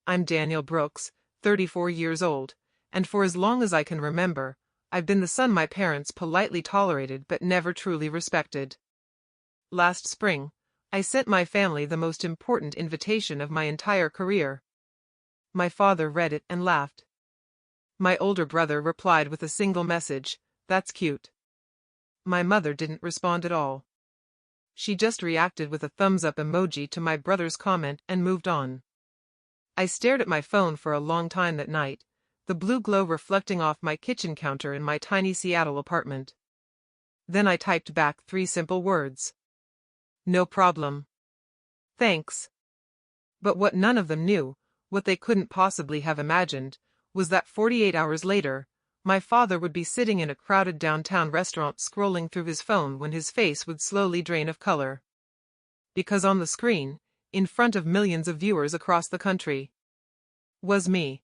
I'm Daniel Brooks, 34 years old, and for as long as I can remember, I've been the son my parents politely tolerated but never truly respected. Last spring, I sent my family the most important invitation of my entire career. My father read it and laughed. My older brother replied with a single message, "That's cute." My mother didn't respond at all. She just reacted with a thumbs-up emoji to my brother's comment and moved on. I stared at my phone for a long time that night, the blue glow reflecting off my kitchen counter in my tiny Seattle apartment. Then I typed back 3 simple words. No problem. Thanks. But what none of them knew, what they couldn't possibly have imagined, was that 48 hours later, my father would be sitting in a crowded downtown restaurant scrolling through his phone when his face would slowly drain of color. Because on the screen, in front of millions of viewers across the country, was me.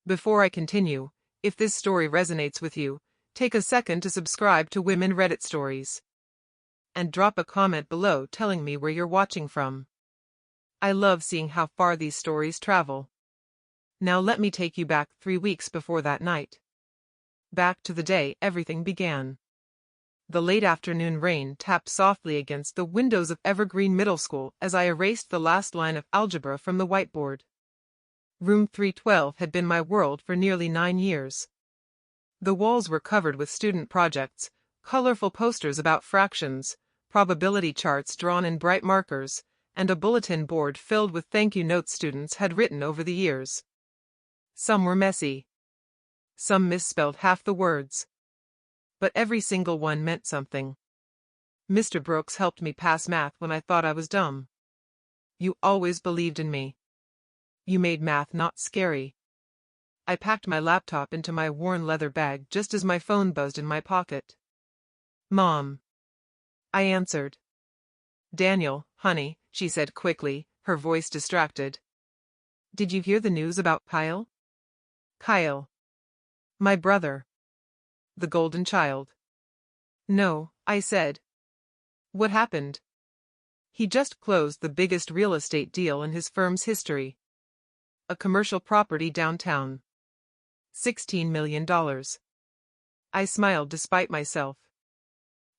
Before I continue, if this story resonates with you, take a second to subscribe to Women Reddit Stories. And drop a comment below telling me where you're watching from. I love seeing how far these stories travel. Now let me take you back 3 weeks before that night. Back to the day everything began. The late afternoon rain tapped softly against the windows of Evergreen Middle School as I erased the last line of algebra from the whiteboard. Room 312 had been my world for nearly 9 years. The walls were covered with student projects, colorful posters about fractions, probability charts drawn in bright markers, and a bulletin board filled with thank you notes students had written over the years. Some were messy. Some misspelled half the words. But every single one meant something. Mr. Brooks helped me pass math when I thought I was dumb. You always believed in me. You made math not scary. I packed my laptop into my worn leather bag just as my phone buzzed in my pocket. Mom. I answered. Daniel, honey, she said quickly, her voice distracted. Did you hear the news about Kyle? Kyle. My brother. The golden child. No, I said. What happened? He just closed the biggest real estate deal in his firm's history. A commercial property downtown. $16 million. I smiled despite myself.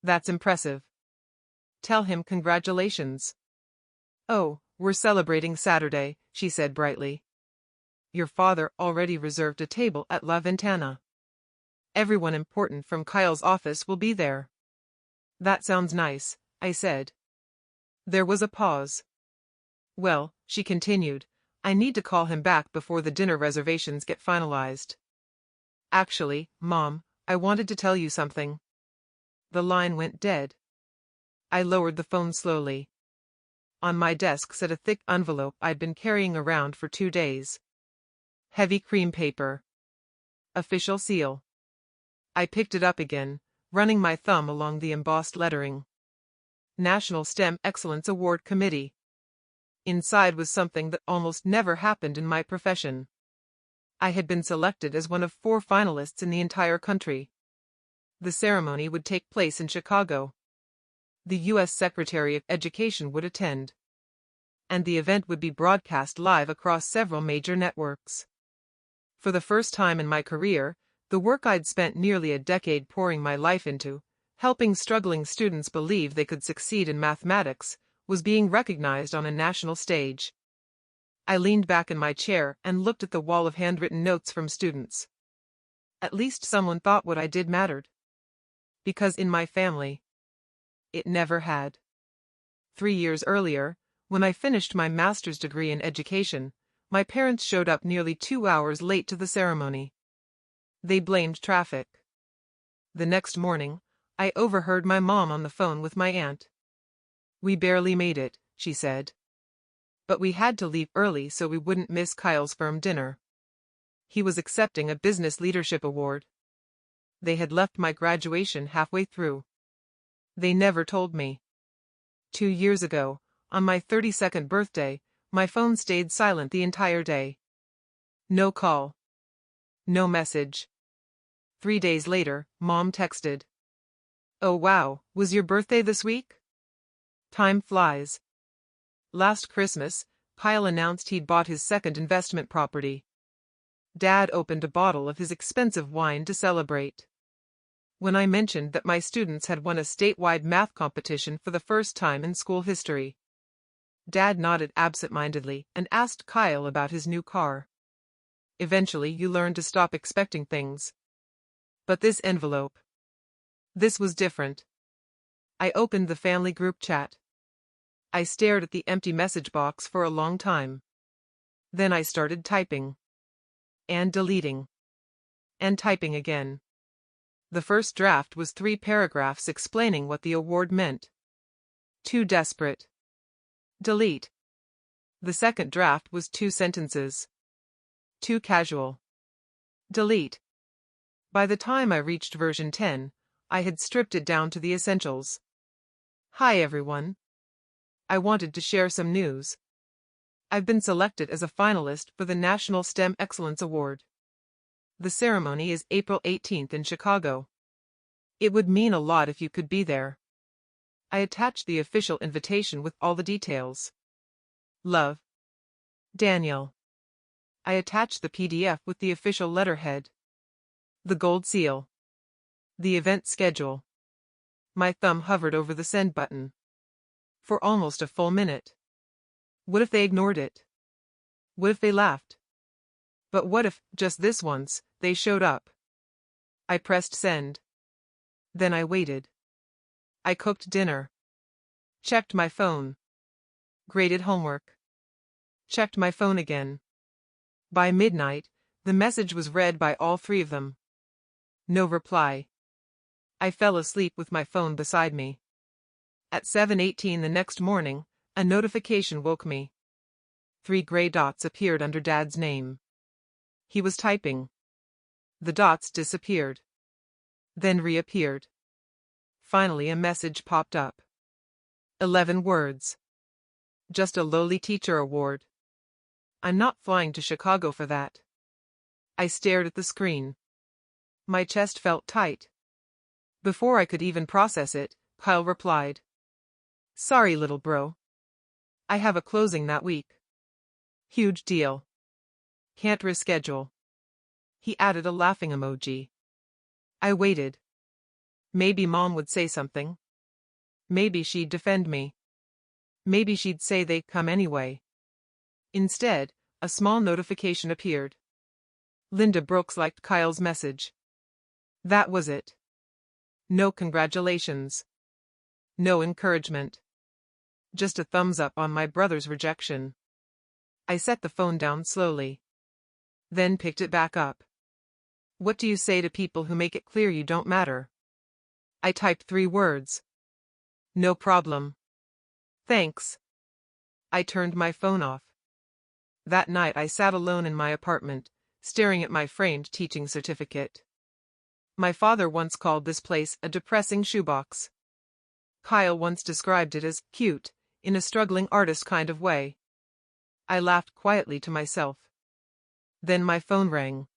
That's impressive. Tell him congratulations. Oh, we're celebrating Saturday, she said brightly. Your father already reserved a table at La Ventana. Everyone important from Kyle's office will be there. That sounds nice, I said. There was a pause. Well, she continued, I need to call him back before the dinner reservations get finalized. Actually, Mom, I wanted to tell you something. The line went dead. I lowered the phone slowly. On my desk sat a thick envelope I'd been carrying around for 2 days. Heavy cream paper. Official seal. I picked it up again, running my thumb along the embossed lettering. National STEM Excellence Award Committee. Inside was something that almost never happened in my profession. I had been selected as one of 4 finalists in the entire country. The ceremony would take place in Chicago. The U.S. Secretary of Education would attend. And the event would be broadcast live across several major networks. For the first time in my career, the work I'd spent nearly a decade pouring my life into, helping struggling students believe they could succeed in mathematics, was being recognized on a national stage. I leaned back in my chair and looked at the wall of handwritten notes from students. At least someone thought what I did mattered. Because in my family, it never had. 3 years earlier, when I finished my master's degree in education, my parents showed up nearly 2 hours late to the ceremony. They blamed traffic. The next morning, I overheard my mom on the phone with my aunt. We barely made it, she said. But we had to leave early so we wouldn't miss Kyle's firm dinner. He was accepting a business leadership award. They had left my graduation halfway through. They never told me. 2 years ago, on my 32nd birthday, my phone stayed silent the entire day. No call. No message. 3 days later, Mom texted. Oh wow, was your birthday this week? Time flies. Last Christmas, Kyle announced he'd bought his second investment property. Dad opened a bottle of his expensive wine to celebrate. When I mentioned that my students had won a statewide math competition for the first time in school history, Dad nodded absent-mindedly and asked Kyle about his new car. Eventually you learn to stop expecting things. But this envelope. This was different. I opened the family group chat. I stared at the empty message box for a long time. Then I started typing. And deleting. And typing again. The first draft was 3 paragraphs explaining what the award meant. Too desperate. Delete. The second draft was 2 sentences. Too casual. Delete. By the time I reached version 10, I had stripped it down to the essentials. Hi everyone. I wanted to share some news. I've been selected as a finalist for the National STEM Excellence Award. The ceremony is April 18th in Chicago. It would mean a lot if you could be there. I attached the official invitation with all the details. Love. Daniel. I attached the PDF with the official letterhead. The gold seal. The event schedule. My thumb hovered over the send button. For almost a full minute. What if they ignored it? What if they laughed? But what if, just this once, they showed up? I pressed send. Then I waited. I cooked dinner. Checked my phone. Graded homework. Checked my phone again. By midnight, the message was read by all 3 of them. No reply. I fell asleep with my phone beside me. At 7:18 the next morning, a notification woke me. 3 gray dots appeared under Dad's name. He was typing. The dots disappeared. Then reappeared. Finally a message popped up. 11 words. Just a lowly teacher award. I'm not flying to Chicago for that. I stared at the screen. My chest felt tight. Before I could even process it, Kyle replied. Sorry, little bro. I have a closing that week. Huge deal. Can't reschedule. He added a laughing emoji. I waited. Maybe Mom would say something. Maybe she'd defend me. Maybe she'd say they'd come anyway. Instead, a small notification appeared. Linda Brooks liked Kyle's message. That was it. No congratulations. No encouragement. Just a thumbs up on my brother's rejection. I set the phone down slowly. Then picked it back up. What do you say to people who make it clear you don't matter? I typed 3 words. No problem. Thanks. I turned my phone off. That night I sat alone in my apartment, staring at my framed teaching certificate. My father once called this place a depressing shoebox. Kyle once described it as cute, in a struggling artist kind of way. I laughed quietly to myself. Then my phone rang.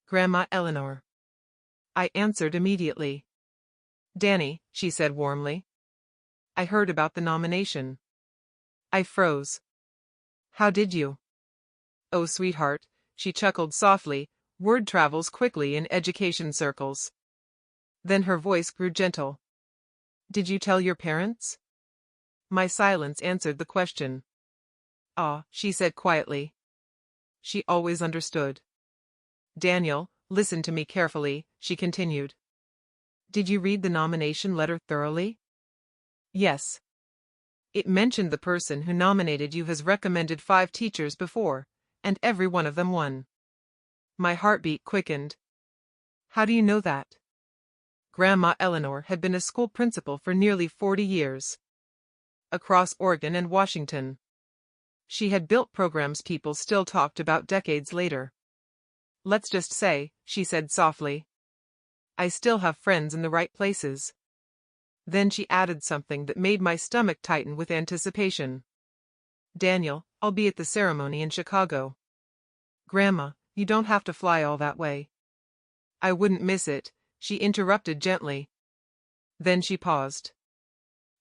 Grandma Eleanor. I answered immediately. Danny, she said warmly. I heard about the nomination. I froze. How did you? Oh, sweetheart, she chuckled softly. Word travels quickly in education circles. Then her voice grew gentle. Did you tell your parents? My silence answered the question. Ah, she said quietly. She always understood. Daniel, listen to me carefully, she continued. Did you read the nomination letter thoroughly? Yes. It mentioned the person who nominated you has recommended 5 teachers before, and every one of them won. My heartbeat quickened. How do you know that? Grandma Eleanor had been a school principal for nearly 40 years. Across Oregon and Washington. She had built programs people still talked about decades later. Let's just say, she said softly, I still have friends in the right places. Then she added something that made my stomach tighten with anticipation. Daniel, I'll be at the ceremony in Chicago. Grandma, you don't have to fly all that way. I wouldn't miss it, she interrupted gently. Then she paused.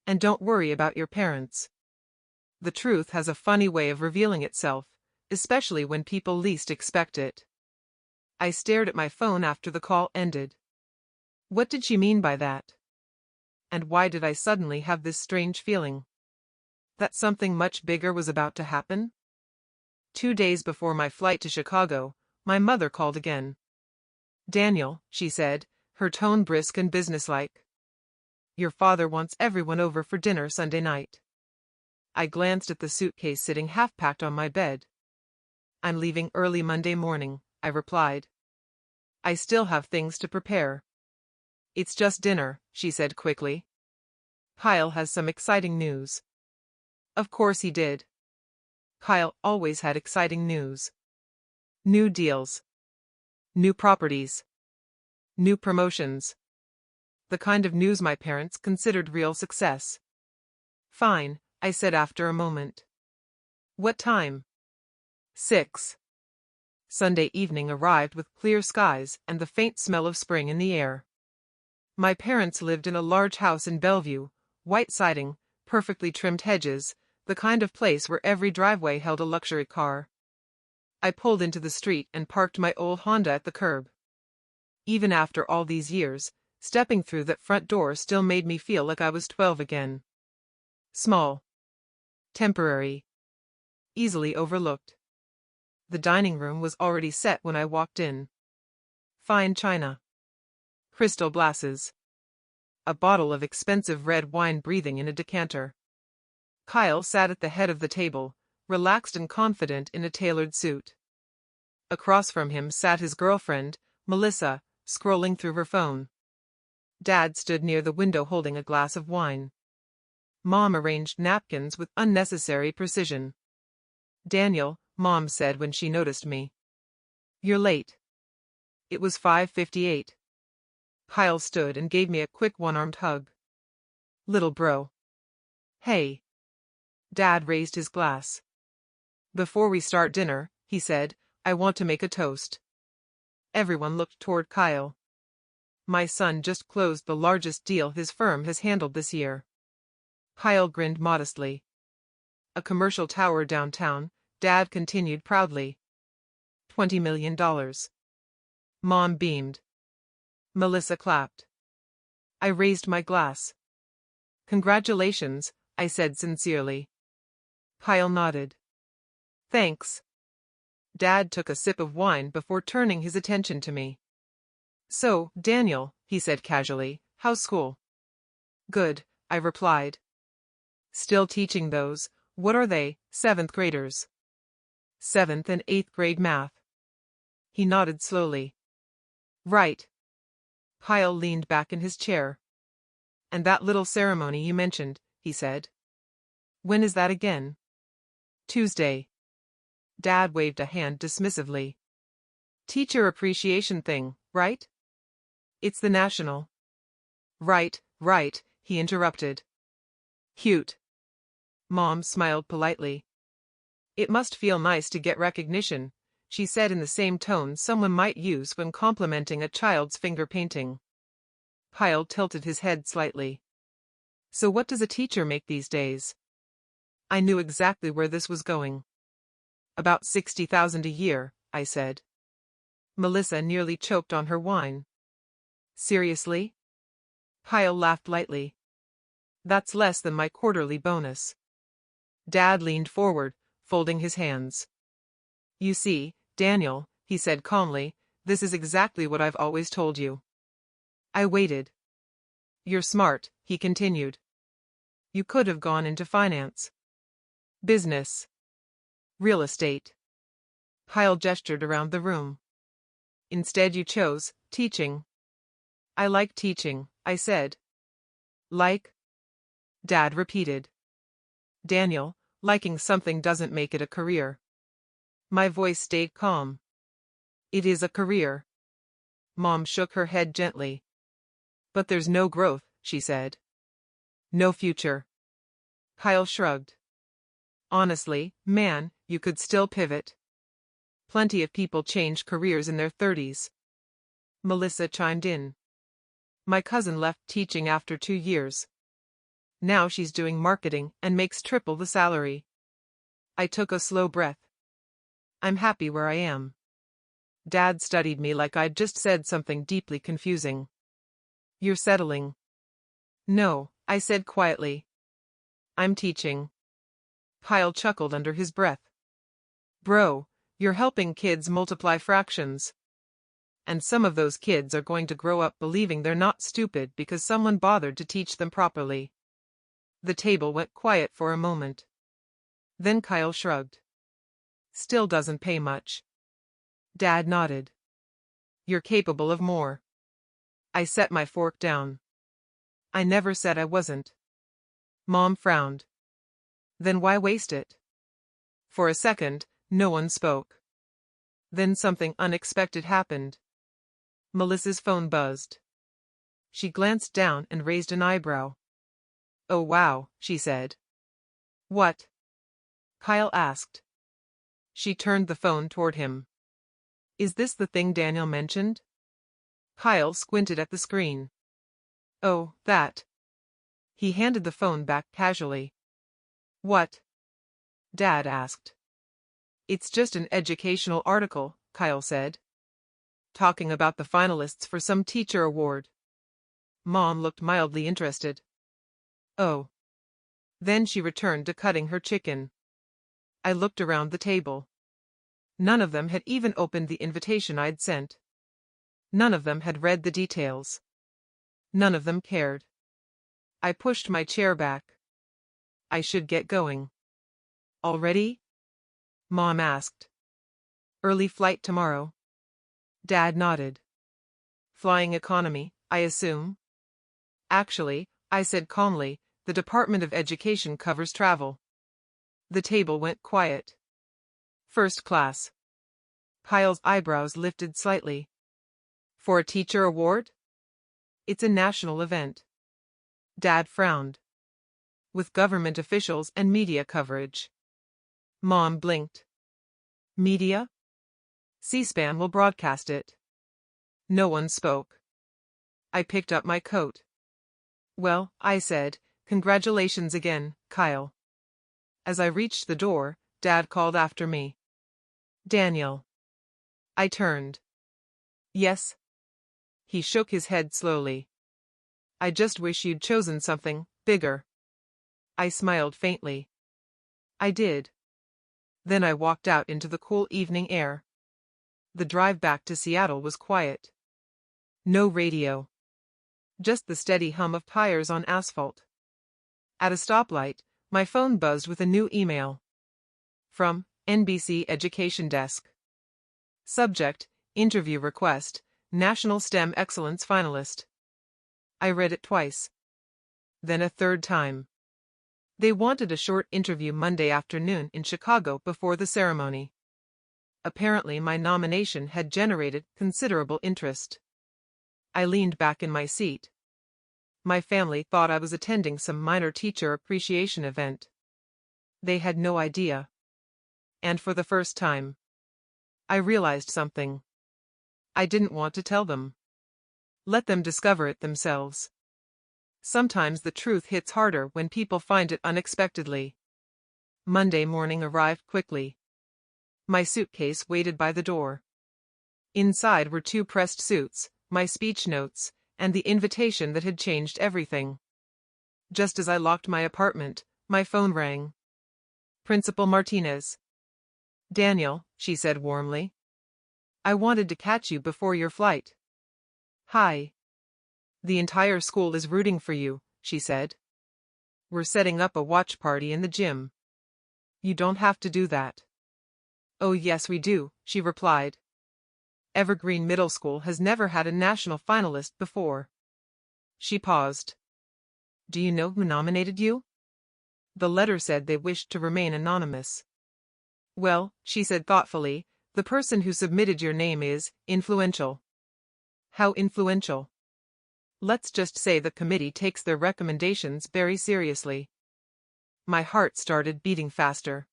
And don't worry about your parents. The truth has a funny way of revealing itself, especially when people least expect it. I stared at my phone after the call ended. What did she mean by that? And why did I suddenly have this strange feeling that something much bigger was about to happen? 2 days before my flight to Chicago, my mother called again. "Daniel," she said, her tone brisk and businesslike. "Your father wants everyone over for dinner Sunday night." I glanced at the suitcase sitting half-packed on my bed. "I'm leaving early Monday morning," I replied. "I still have things to prepare." "It's just dinner," she said quickly. "Kyle has some exciting news." Of course he did. Kyle always had exciting news. New deals. New properties. New promotions. The kind of news my parents considered real success. "Fine," I said after a moment. "What time?" 6. Sunday evening arrived with clear skies and the faint smell of spring in the air. My parents lived in a large house in Bellevue, white siding, perfectly trimmed hedges, the kind of place where every driveway held a luxury car. I pulled into the street and parked my old Honda at the curb. Even after all these years, stepping through that front door still made me feel like I was 12 again. Small. Temporary. Easily overlooked. The dining room was already set when I walked in. Fine china. Crystal glasses. A bottle of expensive red wine breathing in a decanter. Kyle sat at the head of the table, relaxed and confident in a tailored suit. Across from him sat his girlfriend, Melissa, scrolling through her phone. Dad stood near the window holding a glass of wine. Mom arranged napkins with unnecessary precision. "Daniel," Mom said when she noticed me. "You're late." It was 5:58. Kyle stood and gave me a quick one-armed hug. "Little bro." "Hey." Dad raised his glass. "Before we start dinner," he said, "I want to make a toast." Everyone looked toward Kyle. "My son just closed the largest deal his firm has handled this year." Kyle grinned modestly. "A commercial tower downtown," Dad continued proudly. $20 million. Mom beamed. Melissa clapped. I raised my glass. "Congratulations," I said sincerely. Kyle nodded. "Thanks." Dad took a sip of wine before turning his attention to me. "So, Daniel," he said casually, "how's school?" "Good," I replied. "Still teaching those, what are they, 7th graders?" "7th and 8th grade math." He nodded slowly. "Right." Kyle leaned back in his chair. "And that little ceremony you mentioned," he said. "When is that again?" "Tuesday." Dad waved a hand dismissively. "Teacher appreciation thing, right?" "It's the national." Right, he interrupted. "Cute." Mom smiled politely. "It must feel nice to get recognition," she said in the same tone someone might use when complimenting a child's finger painting. Kyle tilted his head slightly. "So what does a teacher make these days?" I knew exactly where this was going. "About 60,000 a year," I said. Melissa nearly choked on her wine. "Seriously?" Kyle laughed lightly. "That's less than my quarterly bonus." Dad leaned forward, folding his hands. "You see, Daniel," he said calmly, "this is exactly what I've always told you." I waited. "You're smart," he continued. "You could have gone into finance. Business. Real estate." Kyle gestured around the room. "Instead you chose teaching." "I like teaching," I said. "Like?" Dad repeated. "Daniel, liking something doesn't make it a career." My voice stayed calm. "It is a career." Mom shook her head gently. "But there's no growth," she said. "No future." Kyle shrugged. "Honestly, man, you could still pivot. Plenty of people change careers in their 30s. Melissa chimed in. "My cousin left teaching after 2 years. Now she's doing marketing and makes triple the salary." I took a slow breath. I'm happy where I am. Dad studied me like I'd just said something deeply confusing. You're settling. No, I said quietly. I'm teaching. Kyle chuckled under his breath. Bro, you're helping kids multiply fractions. And some of those kids are going to grow up believing they're not stupid because someone bothered to teach them properly. The table went quiet for a moment. Then Kyle shrugged. Still doesn't pay much. Dad nodded. You're capable of more. I set my fork down. I never said I wasn't. Mom frowned. Then why waste it? For a second, no one spoke. Then something unexpected happened. Melissa's phone buzzed. She glanced down and raised an eyebrow. Oh wow, she said. What? Kyle asked. She turned the phone toward him. Is this the thing Daniel mentioned? Kyle squinted at the screen. Oh, that. He handed the phone back casually. What? Dad asked. It's just an educational article, Kyle said. Talking about the finalists for some teacher award. Mom looked mildly interested. Oh. Then she returned to cutting her chicken. I looked around the table. None of them had even opened the invitation I'd sent. None of them had read the details. None of them cared. I pushed my chair back. I should get going. Already? Mom asked. Early flight tomorrow. Dad nodded. Flying economy, I assume? Actually, I said calmly, the Department of Education covers travel. The table went quiet. First class. Kyle's eyebrows lifted slightly. For a teacher award? It's a national event. Dad frowned. With government officials and media coverage. Mom blinked. Media? C-SPAN will broadcast it. No one spoke. I picked up my coat. Well, I said, congratulations again, Kyle. As I reached the door, Dad called after me. Daniel. I turned. Yes? He shook his head slowly. I just wish you'd chosen something bigger. I smiled faintly. I did. Then I walked out into the cool evening air. The drive back to Seattle was quiet. No radio. Just the steady hum of tires on asphalt. At a stoplight, my phone buzzed with a new email. From NBC Education Desk. Subject, Interview Request, National STEM Excellence Finalist. I read it twice. Then a third time. They wanted a short interview Monday afternoon in Chicago before the ceremony. Apparently my nomination had generated considerable interest. I leaned back in my seat. My family thought I was attending some minor teacher appreciation event. They had no idea. And for the first time, I realized something. I didn't want to tell them. Let them discover it themselves. Sometimes the truth hits harder when people find it unexpectedly. Monday morning arrived quickly. My suitcase waited by the door. Inside were 2 pressed suits, my speech notes, and the invitation that had changed everything. Just as I locked my apartment, my phone rang. Principal Martinez. Daniel, she said warmly. I wanted to catch you before your flight. Hi. The entire school is rooting for you, she said. We're setting up a watch party in the gym. You don't have to do that. Oh yes we do, she replied. Evergreen Middle School has never had a national finalist before. She paused. Do you know who nominated you? The letter said they wished to remain anonymous. Well, she said thoughtfully, the person who submitted your name is influential. How influential? Let's just say the committee takes their recommendations very seriously. My heart started beating faster.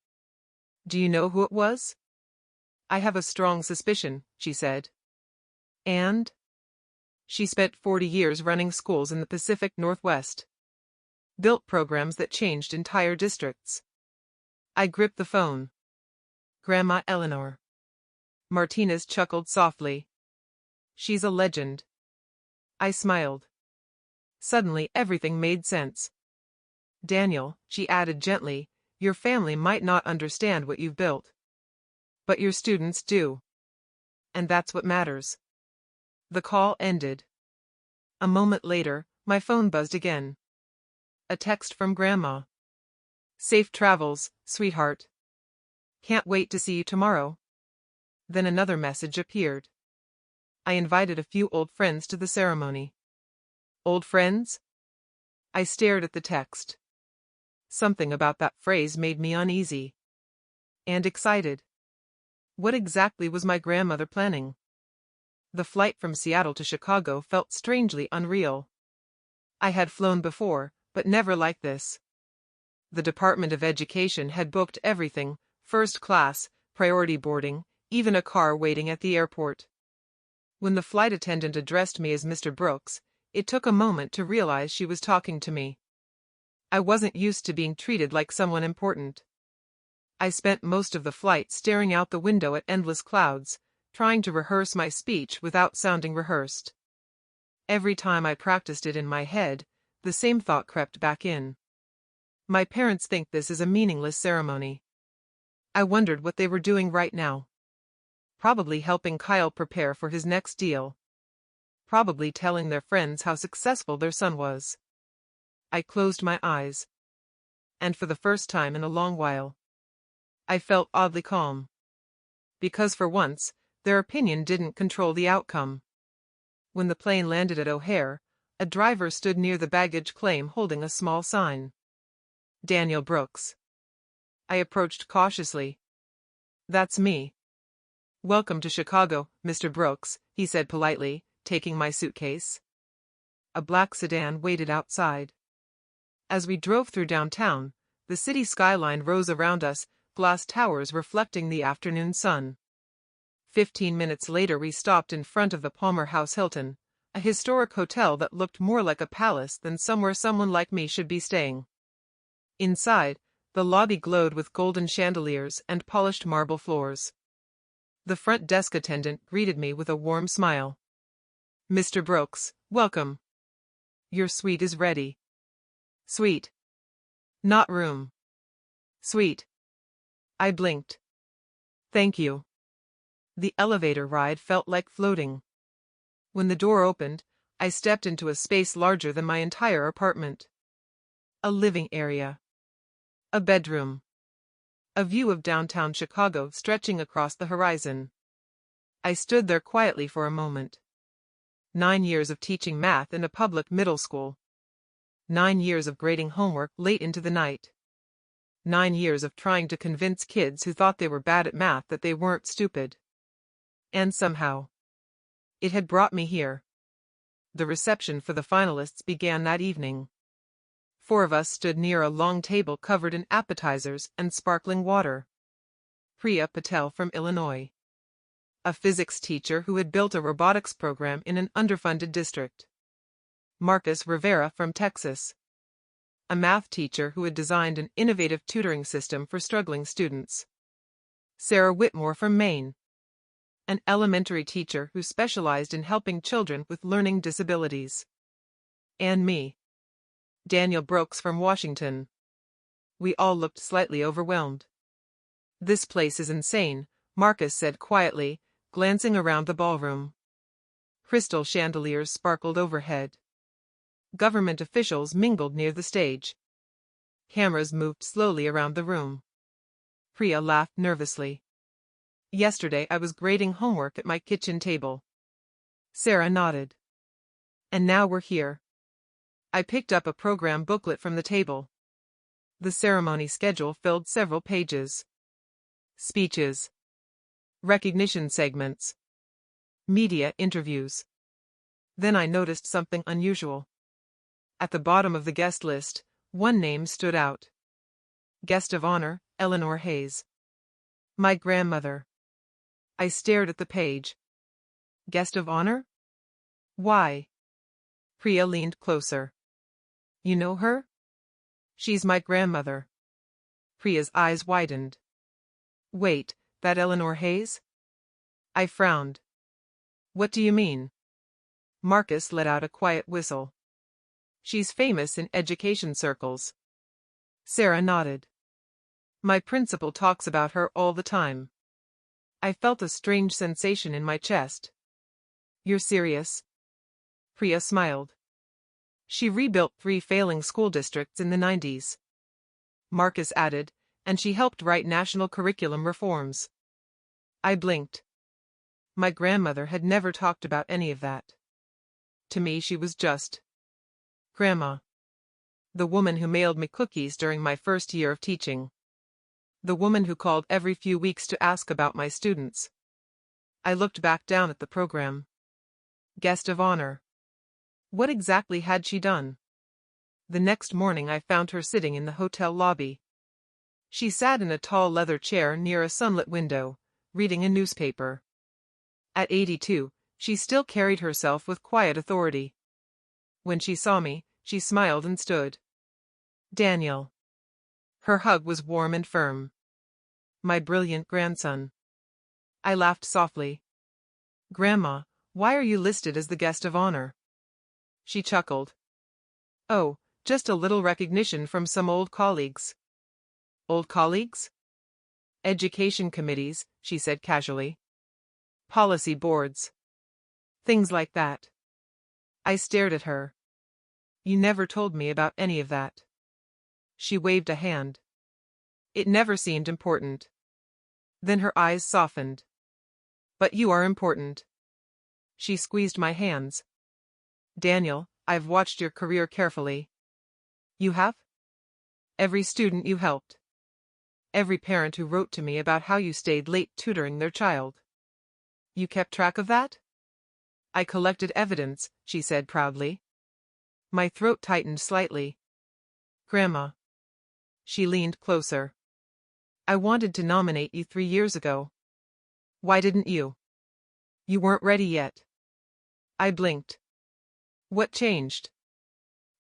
Do you know who it was? I have a strong suspicion, she said. And? She spent 40 years running schools in the Pacific Northwest. Built programs that changed entire districts. I gripped the phone. Grandma Eleanor. Martinez chuckled softly. She's a legend. I smiled. Suddenly everything made sense. Daniel, she added gently, your family might not understand what you've built. But your students do. And that's what matters. The call ended. A moment later, my phone buzzed again. A text from Grandma. Safe travels, sweetheart. Can't wait to see you tomorrow. Then another message appeared. I invited a few old friends to the ceremony. Old friends? I stared at the text. Something about that phrase made me uneasy. And excited. What exactly was my grandmother planning? The flight from Seattle to Chicago felt strangely unreal. I had flown before, but never like this. The Department of Education had booked everything, first class, priority boarding, even a car waiting at the airport. When the flight attendant addressed me as Mr. Brooks, it took a moment to realize she was talking to me. I wasn't used to being treated like someone important. I spent most of the flight staring out the window at endless clouds, trying to rehearse my speech without sounding rehearsed. Every time I practiced it in my head, the same thought crept back in. My parents think this is a meaningless ceremony. I wondered what they were doing right now. Probably helping Kyle prepare for his next deal. Probably telling their friends how successful their son was. I closed my eyes. And for the first time in a long while, I felt oddly calm. Because for once, their opinion didn't control the outcome. When the plane landed at O'Hare, a driver stood near the baggage claim holding a small sign. Daniel Brooks. I approached cautiously. That's me. Welcome to Chicago, Mr. Brooks, he said politely, taking my suitcase. A black sedan waited outside. As we drove through downtown, the city skyline rose around us, glass towers reflecting the afternoon sun. 15 minutes later we stopped in front of the Palmer House Hilton, a historic hotel that looked more like a palace than somewhere someone like me should be staying. Inside, the lobby glowed with golden chandeliers and polished marble floors. The front desk attendant greeted me with a warm smile. Mr. Brooks, welcome. Your suite is ready. Suite. Not room. Suite. I blinked. Thank you. The elevator ride felt like floating. When the door opened, I stepped into a space larger than my entire apartment. A living area. A bedroom. A view of downtown Chicago stretching across the horizon. I stood there quietly for a moment. 9 years of teaching math in a public middle school. 9 years of grading homework late into the night. 9 years of trying to convince kids who thought they were bad at math that they weren't stupid. And somehow, it had brought me here. The reception for the finalists began that evening. 4 of us stood near a long table covered in appetizers and sparkling water. Priya Patel from Illinois. A physics teacher who had built a robotics program in an underfunded district. Marcus Rivera from Texas. A math teacher who had designed an innovative tutoring system for struggling students. Sarah Whitmore from Maine. An elementary teacher who specialized in helping children with learning disabilities. And me. Daniel Brooks from Washington. We all looked slightly overwhelmed. This place is insane, Marcus said quietly, glancing around the ballroom. Crystal chandeliers sparkled overhead. Government officials mingled near the stage. Cameras moved slowly around the room. Priya laughed nervously. Yesterday I was grading homework at my kitchen table. Sarah nodded. And now we're here. I picked up a program booklet from the table. The ceremony schedule filled several pages. Speeches. Recognition segments. Media interviews. Then I noticed something unusual. At the bottom of the guest list, one name stood out. Guest of honor, Eleanor Hayes. My grandmother. I stared at the page. Guest of honor? Why? Priya leaned closer. You know her? She's my grandmother. Priya's eyes widened. Wait, that Eleanor Hayes? I frowned. What do you mean? Marcus let out a quiet whistle. She's famous in education circles. Sarah nodded. My principal talks about her all the time. I felt a strange sensation in my chest. You're serious? Priya smiled. She rebuilt 3 failing school districts in the 90s. Marcus added, and she helped write national curriculum reforms. I blinked. My grandmother had never talked about any of that. To me she was just Grandma. The woman who mailed me cookies during my first year of teaching. The woman who called every few weeks to ask about my students. I looked back down at the program. Guest of honor. What exactly had she done? The next morning I found her sitting in the hotel lobby. She sat in a tall leather chair near a sunlit window, reading a newspaper. At 82, she still carried herself with quiet authority. When she saw me, she smiled and stood. Daniel. Her hug was warm and firm. My brilliant grandson. I laughed softly. Grandma, why are you listed as the guest of honor? She chuckled. Oh, just a little recognition from some old colleagues. Old colleagues? Education committees, she said casually. Policy boards. Things like that. I stared at her. You never told me about any of that. She waved a hand. It never seemed important. Then her eyes softened. But you are important. She squeezed my hands. Daniel, I've watched your career carefully. You have? Every student you helped. Every parent who wrote to me about how you stayed late tutoring their child. You kept track of that? I collected evidence, she said proudly. My throat tightened slightly. Grandma. She leaned closer. I wanted to nominate you 3 years ago. Why didn't you? You weren't ready yet. I blinked. What changed?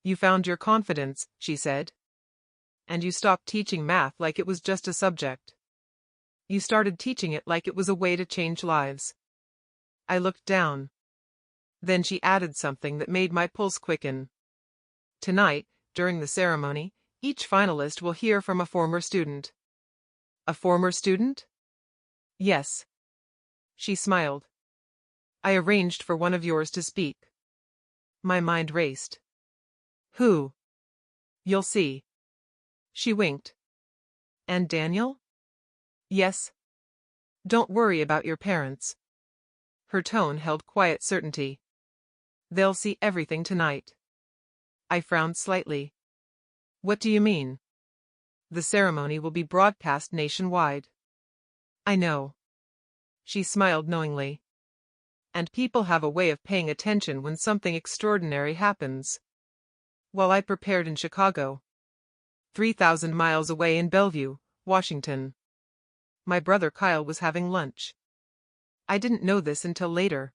You found your confidence, she said. And you stopped teaching math like it was just a subject. You started teaching it like it was a way to change lives. I looked down. Then she added something that made my pulse quicken. Tonight, during the ceremony, each finalist will hear from a former student. A former student? Yes. She smiled. I arranged for one of yours to speak. My mind raced. Who? You'll see. She winked. And Daniel? Yes. Don't worry about your parents. Her tone held quiet certainty. They'll see everything tonight. I frowned slightly. What do you mean? The ceremony will be broadcast nationwide. I know. She smiled knowingly. And people have a way of paying attention when something extraordinary happens. While I prepared in Chicago, 3,000 miles away in Bellevue, Washington, my brother Kyle was having lunch. I didn't know this until later.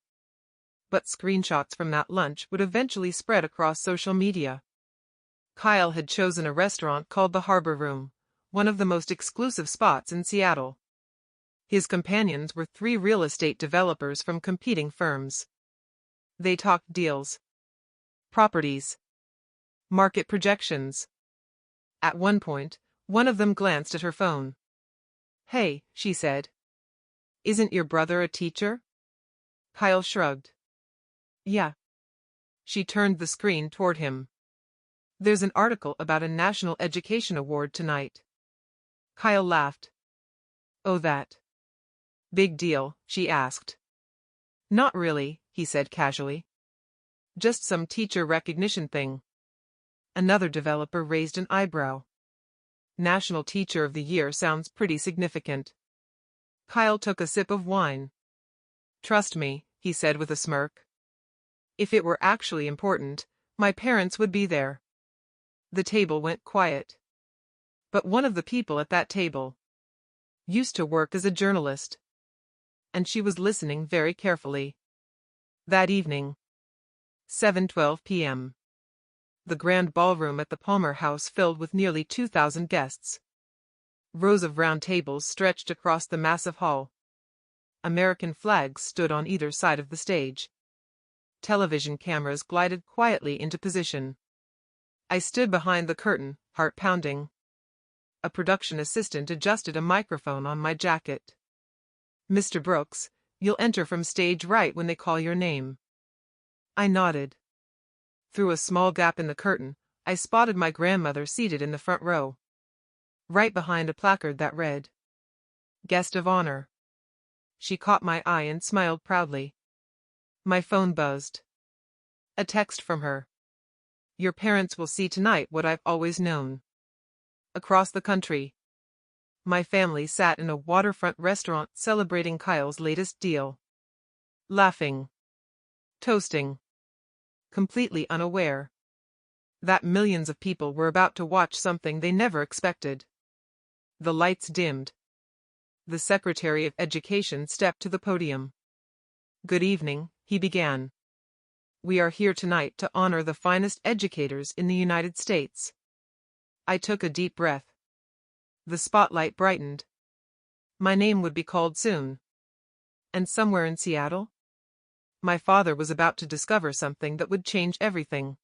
But screenshots from that lunch would eventually spread across social media. Kyle had chosen a restaurant called the Harbor Room, one of the most exclusive spots in Seattle. His companions were 3 real estate developers from competing firms. They talked deals, properties, market projections. At one point, one of them glanced at her phone. Hey, she said. Isn't your brother a teacher? Kyle shrugged. Yeah. She turned the screen toward him. There's an article about a National Education Award tonight. Kyle laughed. Oh, that. Big deal, she asked. Not really, he said casually. Just some teacher recognition thing. Another developer raised an eyebrow. National Teacher of the Year sounds pretty significant. Kyle took a sip of wine. Trust me, he said with a smirk. If it were actually important, my parents would be there. The table went quiet. But one of the people at that table used to work as a journalist. And she was listening very carefully. That evening, 7:12 p.m. The grand ballroom at the Palmer House filled with nearly 2,000 guests. Rows of round tables stretched across the massive hall. American flags stood on either side of the stage. Television cameras glided quietly into position. I stood behind the curtain, heart pounding. A production assistant adjusted a microphone on my jacket. "Mr. Brooks, you'll enter from stage right when they call your name." I nodded. Through a small gap in the curtain, I spotted my grandmother seated in the front row, right behind a placard that read, "Guest of Honor." She caught my eye and smiled proudly. My phone buzzed. A text from her. "Your parents will see tonight what I've always known." Across the country, my family sat in a waterfront restaurant celebrating Kyle's latest deal. Laughing. Toasting. Completely unaware that millions of people were about to watch something they never expected. The lights dimmed. The Secretary of Education stepped to the podium. "Good evening," he began. "We are here tonight to honor the finest educators in the United States." I took a deep breath. The spotlight brightened. My name would be called soon. And somewhere in Seattle, my father was about to discover something that would change everything.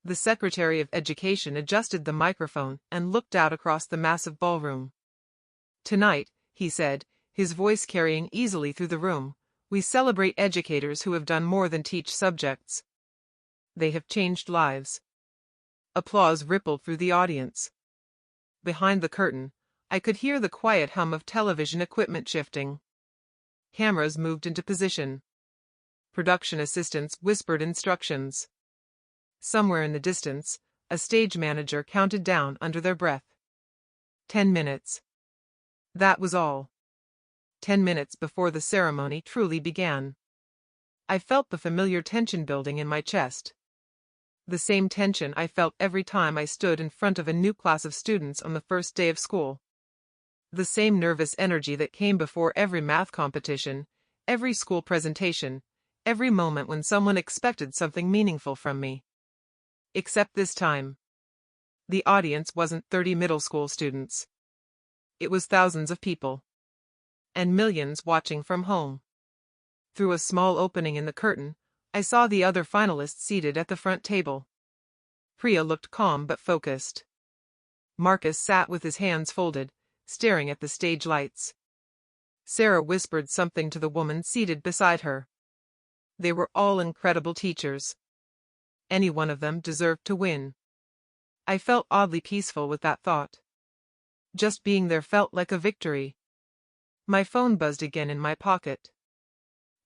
The Secretary of Education adjusted the microphone and looked out across the massive ballroom. "Tonight," he said, his voice carrying easily through the room, "we celebrate educators who have done more than teach subjects. They have changed lives." Applause rippled through the audience. Behind the curtain, I could hear the quiet hum of television equipment shifting. Cameras moved into position. Production assistants whispered instructions. Somewhere in the distance, a stage manager counted down under their breath. 10 minutes. That was all. 10 minutes before the ceremony truly began. I felt the familiar tension building in my chest. The same tension I felt every time I stood in front of a new class of students on the first day of school. The same nervous energy that came before every math competition, every school presentation, every moment when someone expected something meaningful from me. Except this time, the audience wasn't 30 middle school students. It was thousands of people. And millions watching from home. Through a small opening in the curtain, I saw the other finalists seated at the front table. Priya looked calm but focused. Marcus sat with his hands folded, staring at the stage lights. Sarah whispered something to the woman seated beside her. They were all incredible teachers. Any one of them deserved to win. I felt oddly peaceful with that thought. Just being there felt like a victory. My phone buzzed again in my pocket.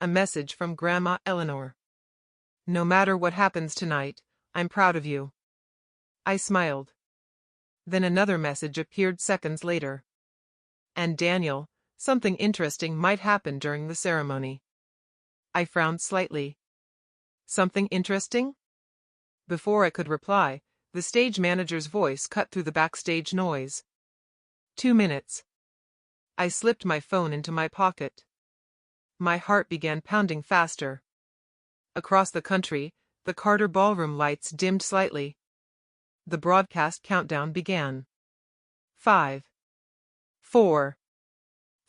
A message from Grandma Eleanor. "No matter what happens tonight, I'm proud of you." I smiled. Then another message appeared seconds later. "And Daniel, something interesting might happen during the ceremony." I frowned slightly. "Something interesting?" Before I could reply, the stage manager's voice cut through the backstage noise. 2 minutes. I slipped my phone into my pocket. My heart began pounding faster. Across the country, the Carter ballroom lights dimmed slightly. The broadcast countdown began. 5, 4,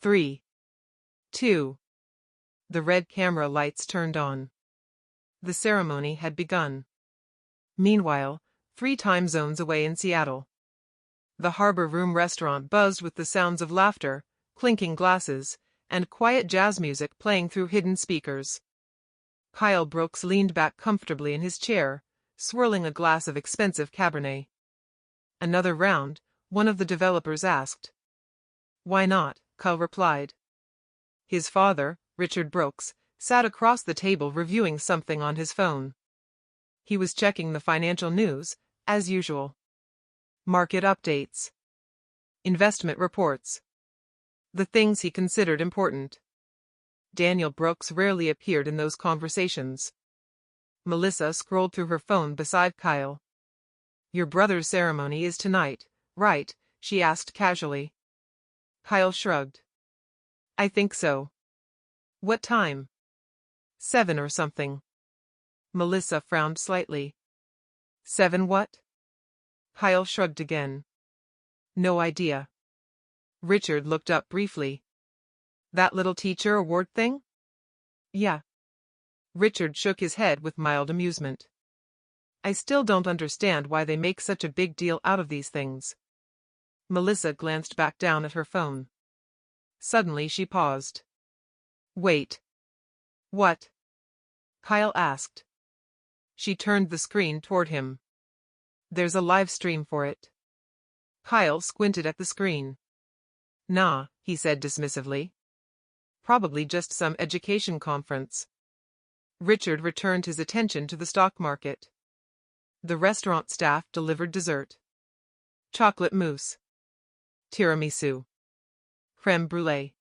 3, 2. The red camera lights turned on. The ceremony had begun. Meanwhile, 3 time zones away in Seattle, the Harbor Room restaurant buzzed with the sounds of laughter, clinking glasses, and quiet jazz music playing through hidden speakers. Kyle Brooks leaned back comfortably in his chair, swirling a glass of expensive Cabernet. "Another round?" one of the developers asked. "Why not?" Kyle replied. His father, Richard Brooks, sat across the table reviewing something on his phone. He was checking the financial news, as usual. Market updates. Investment reports. The things he considered important. Daniel Brooks rarely appeared in those conversations. Melissa scrolled through her phone beside Kyle. "Your brother's ceremony is tonight, right?" she asked casually. Kyle shrugged. "I think so." "What time?" 7 or something. Melissa frowned slightly. 7 what? Kyle shrugged again. "No idea." Richard looked up briefly. That little teacher award thing? Yeah. Richard shook his head with mild amusement. I still don't understand why they make such a big deal out of these things. Melissa glanced back down at her phone. Suddenly she paused. Wait. What? Kyle asked. She turned the screen toward him. There's a live stream for it. Kyle squinted at the screen. Nah, he said dismissively. Probably just some education conference. Richard returned his attention to the stock market. The restaurant staff delivered dessert. Chocolate mousse. Tiramisu. Crème brûlée.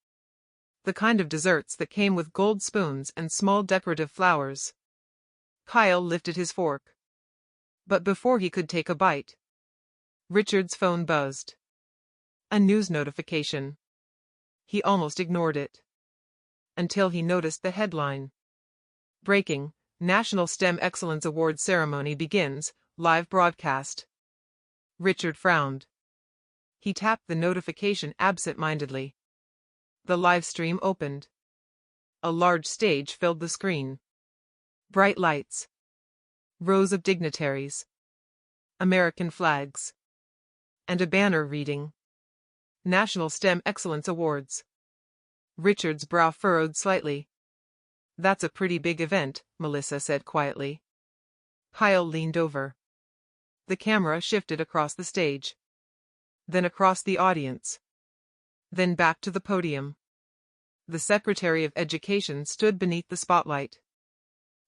The kind of desserts that came with gold spoons and small decorative flowers. Kyle lifted his fork. But before he could take a bite, Richard's phone buzzed. A news notification. He almost ignored it. Until he noticed the headline. Breaking, National STEM Excellence Award Ceremony begins, live broadcast. Richard frowned. He tapped the notification absent-mindedly. The live stream opened. A large stage filled the screen. Bright lights. Rows of dignitaries. American flags. And a banner reading, National STEM Excellence Awards. Richard's brow furrowed slightly. That's a pretty big event, Melissa said quietly. Kyle leaned over. The camera shifted across the stage. Then across the audience. Then back to the podium. The Secretary of Education stood beneath the spotlight.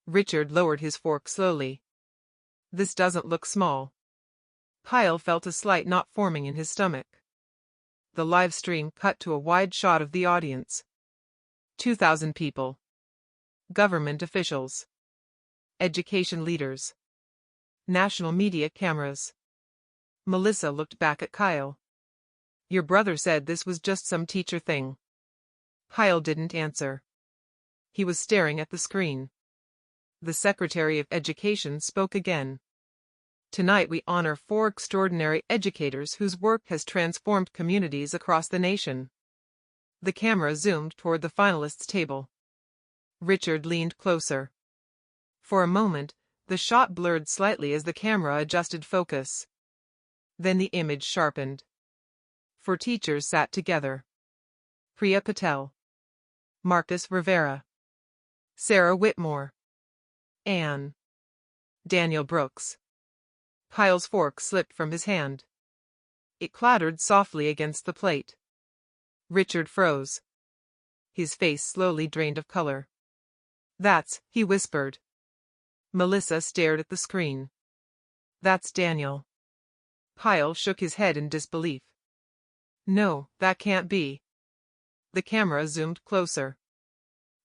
Richard lowered his fork slowly. This doesn't look small. Kyle felt a slight knot forming in his stomach. The live stream cut to a wide shot of the audience. 2,000 people. Government officials. Education leaders. National media cameras. Melissa looked back at Kyle. Your brother said this was just some teacher thing. Kyle didn't answer. He was staring at the screen. The Secretary of Education spoke again. Tonight we honor 4 extraordinary educators whose work has transformed communities across the nation. The camera zoomed toward the finalists' table. Richard leaned closer. For a moment, the shot blurred slightly as the camera adjusted focus. Then the image sharpened. 4 teachers sat together. Priya Patel. Marcus Rivera. Sarah Whitmore. Anne. Daniel Brooks. Kyle's fork slipped from his hand. It clattered softly against the plate. Richard froze. His face slowly drained of color. That's, he whispered. Melissa stared at the screen. That's Daniel. Kyle shook his head in disbelief. No, that can't be. The camera zoomed closer.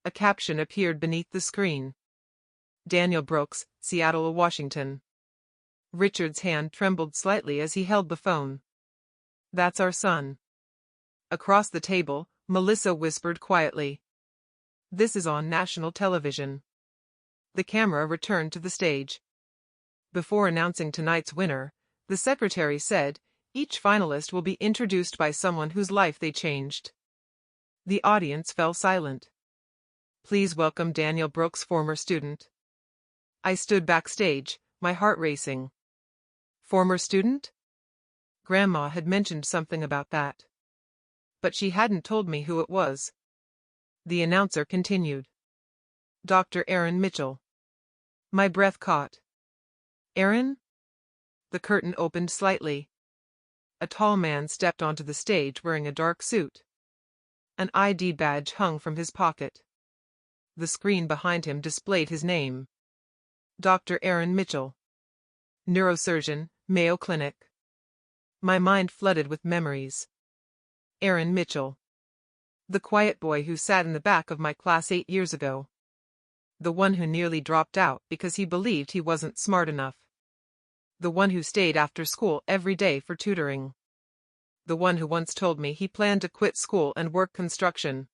A caption appeared beneath the screen. Daniel Brooks, Seattle, Washington. Richard's hand trembled slightly as he held the phone. That's our son. Across the table, Melissa whispered quietly. This is on national television. The camera returned to the stage. Before announcing tonight's winner, the secretary said, each finalist will be introduced by someone whose life they changed. The audience fell silent. Please welcome Daniel Brooks, former student. I stood backstage, my heart racing. Former student? Grandma had mentioned something about that. But she hadn't told me who it was. The announcer continued. Dr. Aaron Mitchell. My breath caught. Aaron? The curtain opened slightly. A tall man stepped onto the stage wearing a dark suit. An ID badge hung from his pocket. The screen behind him displayed his name. Dr. Aaron Mitchell. Neurosurgeon, Mayo Clinic. My mind flooded with memories. Aaron Mitchell. The quiet boy who sat in the back of my class 8 years ago. The one who nearly dropped out because he believed he wasn't smart enough. The one who stayed after school every day for tutoring. The one who once told me he planned to quit school and work construction.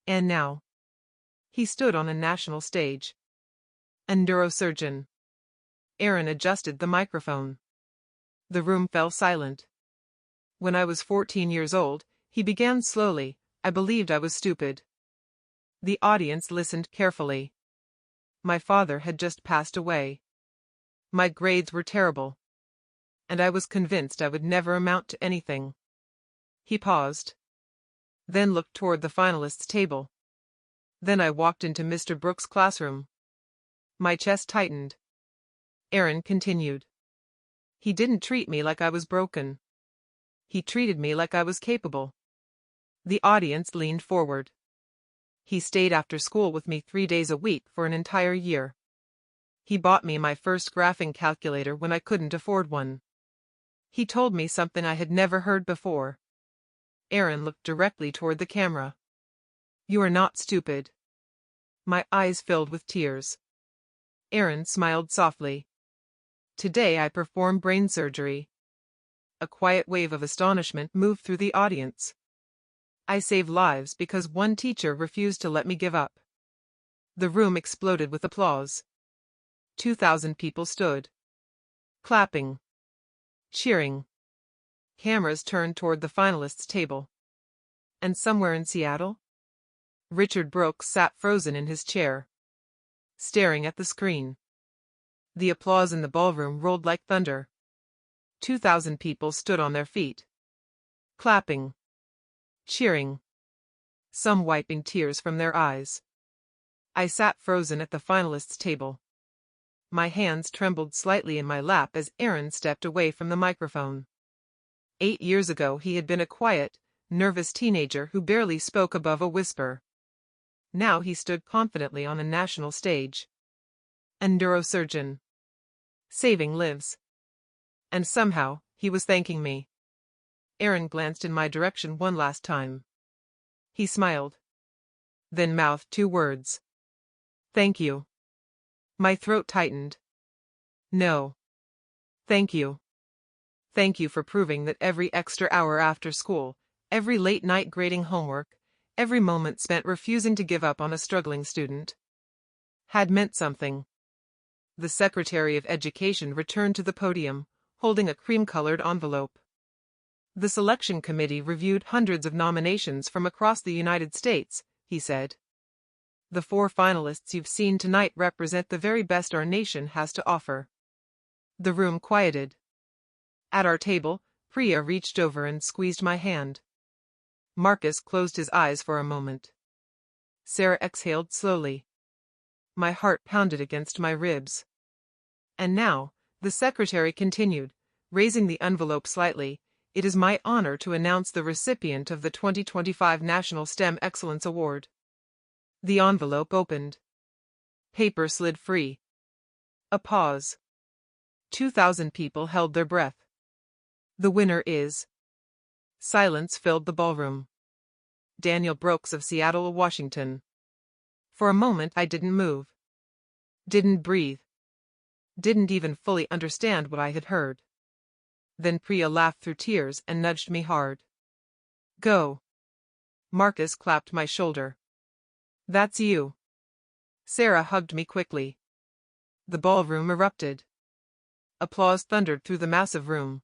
And now, he stood on a national stage. A neurosurgeon. Aaron adjusted the microphone. The room fell silent. When I was 14 years old, He began slowly. I believed I was stupid. The audience listened carefully. My father had just passed away. My grades were terrible. And I was convinced I would never amount to anything. He paused. Then looked toward the finalists' table. Then I walked into Mr. Brooks' classroom. My chest tightened. Aaron continued. He didn't treat me like I was broken. He treated me like I was capable. The audience leaned forward. He stayed after school with me 3 days a week for an entire year. He bought me my first graphing calculator when I couldn't afford one. He told me something I had never heard before. Aaron looked directly toward the camera. You are not stupid. My eyes filled with tears. Aaron smiled softly. Today I perform brain surgery. A quiet wave of astonishment moved through the audience. I save lives because one teacher refused to let me give up. The room exploded with applause. 2,000 people stood. Clapping. Cheering. Cameras turned toward the finalists' table. And somewhere in Seattle, Richard Brooks sat frozen in his chair, staring at the screen. The applause in the ballroom rolled like thunder. 2,000 people stood on their feet. Clapping. Cheering. Some wiping tears from their eyes. I sat frozen at the finalists' table. My hands trembled slightly in my lap as Aaron stepped away from the microphone. 8 years ago he had been a quiet, nervous teenager who barely spoke above a whisper. Now he stood confidently on a national stage. A neurosurgeon. Saving lives. And somehow, he was thanking me. Aaron glanced in my direction one last time. He smiled. Then mouthed 2 words. Thank you. My throat tightened. No. Thank you. Thank you for proving that every extra hour after school, every late night grading homework, every moment spent refusing to give up on a struggling student, had meant something. The Secretary of Education returned to the podium, holding a cream-colored envelope. The selection committee reviewed hundreds of nominations from across the United States, he said. The 4 finalists you've seen tonight represent the very best our nation has to offer. The room quieted. At our table, Priya reached over and squeezed my hand. Marcus closed his eyes for a moment. Sarah exhaled slowly. My heart pounded against my ribs. And now, the secretary continued, raising the envelope slightly, it is my honor to announce the recipient of the 2025 National STEM Excellence Award. The envelope opened. Paper slid free. A pause. 2,000 people held their breath. The winner is... Silence filled the ballroom. Daniel Brooks of Seattle, Washington. For a moment I didn't move. Didn't breathe. Didn't even fully understand what I had heard. Then Priya laughed through tears and nudged me hard. Go. Marcus clapped my shoulder. That's you. Sarah hugged me quickly. The ballroom erupted. Applause thundered through the massive room.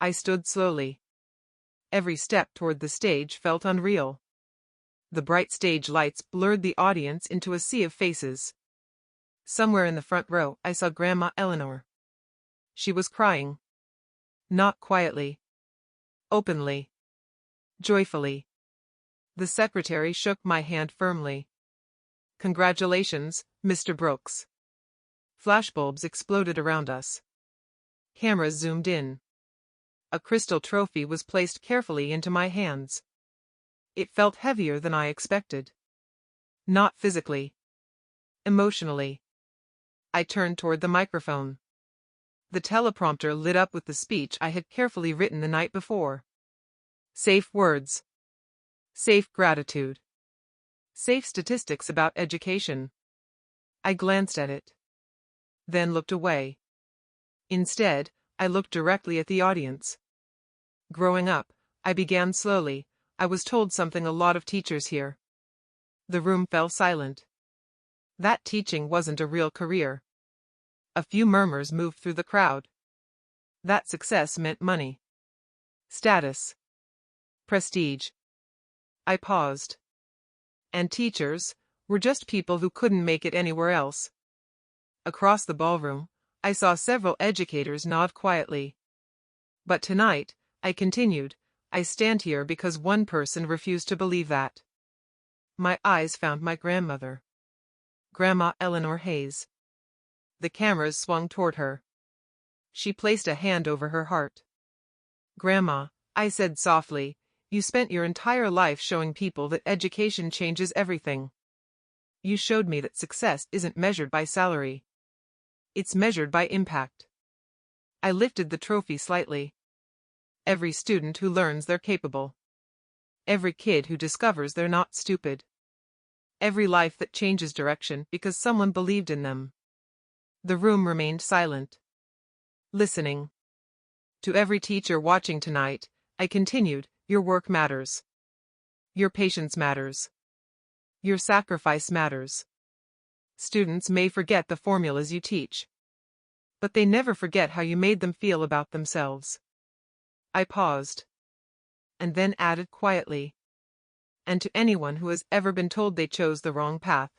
I stood slowly. Every step toward the stage felt unreal. The bright stage lights blurred the audience into a sea of faces. Somewhere in the front row I saw Grandma Eleanor. She was crying. Not quietly. Openly. Joyfully. The secretary shook my hand firmly. Congratulations, Mr. Brooks. Flashbulbs exploded around us. Cameras zoomed in. A crystal trophy was placed carefully into my hands. It felt heavier than I expected. Not physically. Emotionally. I turned toward the microphone. The teleprompter lit up with the speech I had carefully written the night before. Safe words. Safe gratitude. Safe statistics about education. I glanced at it. Then looked away. Instead, I looked directly at the audience. Growing up, I began slowly. I was told something a lot of teachers hear. The room fell silent. That teaching wasn't a real career. A few murmurs moved through the crowd. That success meant money. Status. prestige. I paused. And teachers were just people who couldn't make it anywhere else. Across the ballroom, I saw several educators nod quietly. But tonight, I continued, I stand here because one person refused to believe that. My eyes found my grandmother. Grandma Eleanor Hayes. The cameras swung toward her. She placed a hand over her heart. Grandma, I said softly, you spent your entire life showing people that education changes everything. You showed me that success isn't measured by salary. It's measured by impact. I lifted the trophy slightly. Every student who learns they're capable. Every kid who discovers they're not stupid. Every life that changes direction because someone believed in them. The room remained silent. Listening. To every teacher watching tonight, I continued, your work matters. Your patience matters. Your sacrifice matters. Students may forget the formulas you teach. But they never forget how you made them feel about themselves. I paused. And then added quietly. And to anyone who has ever been told they chose the wrong path.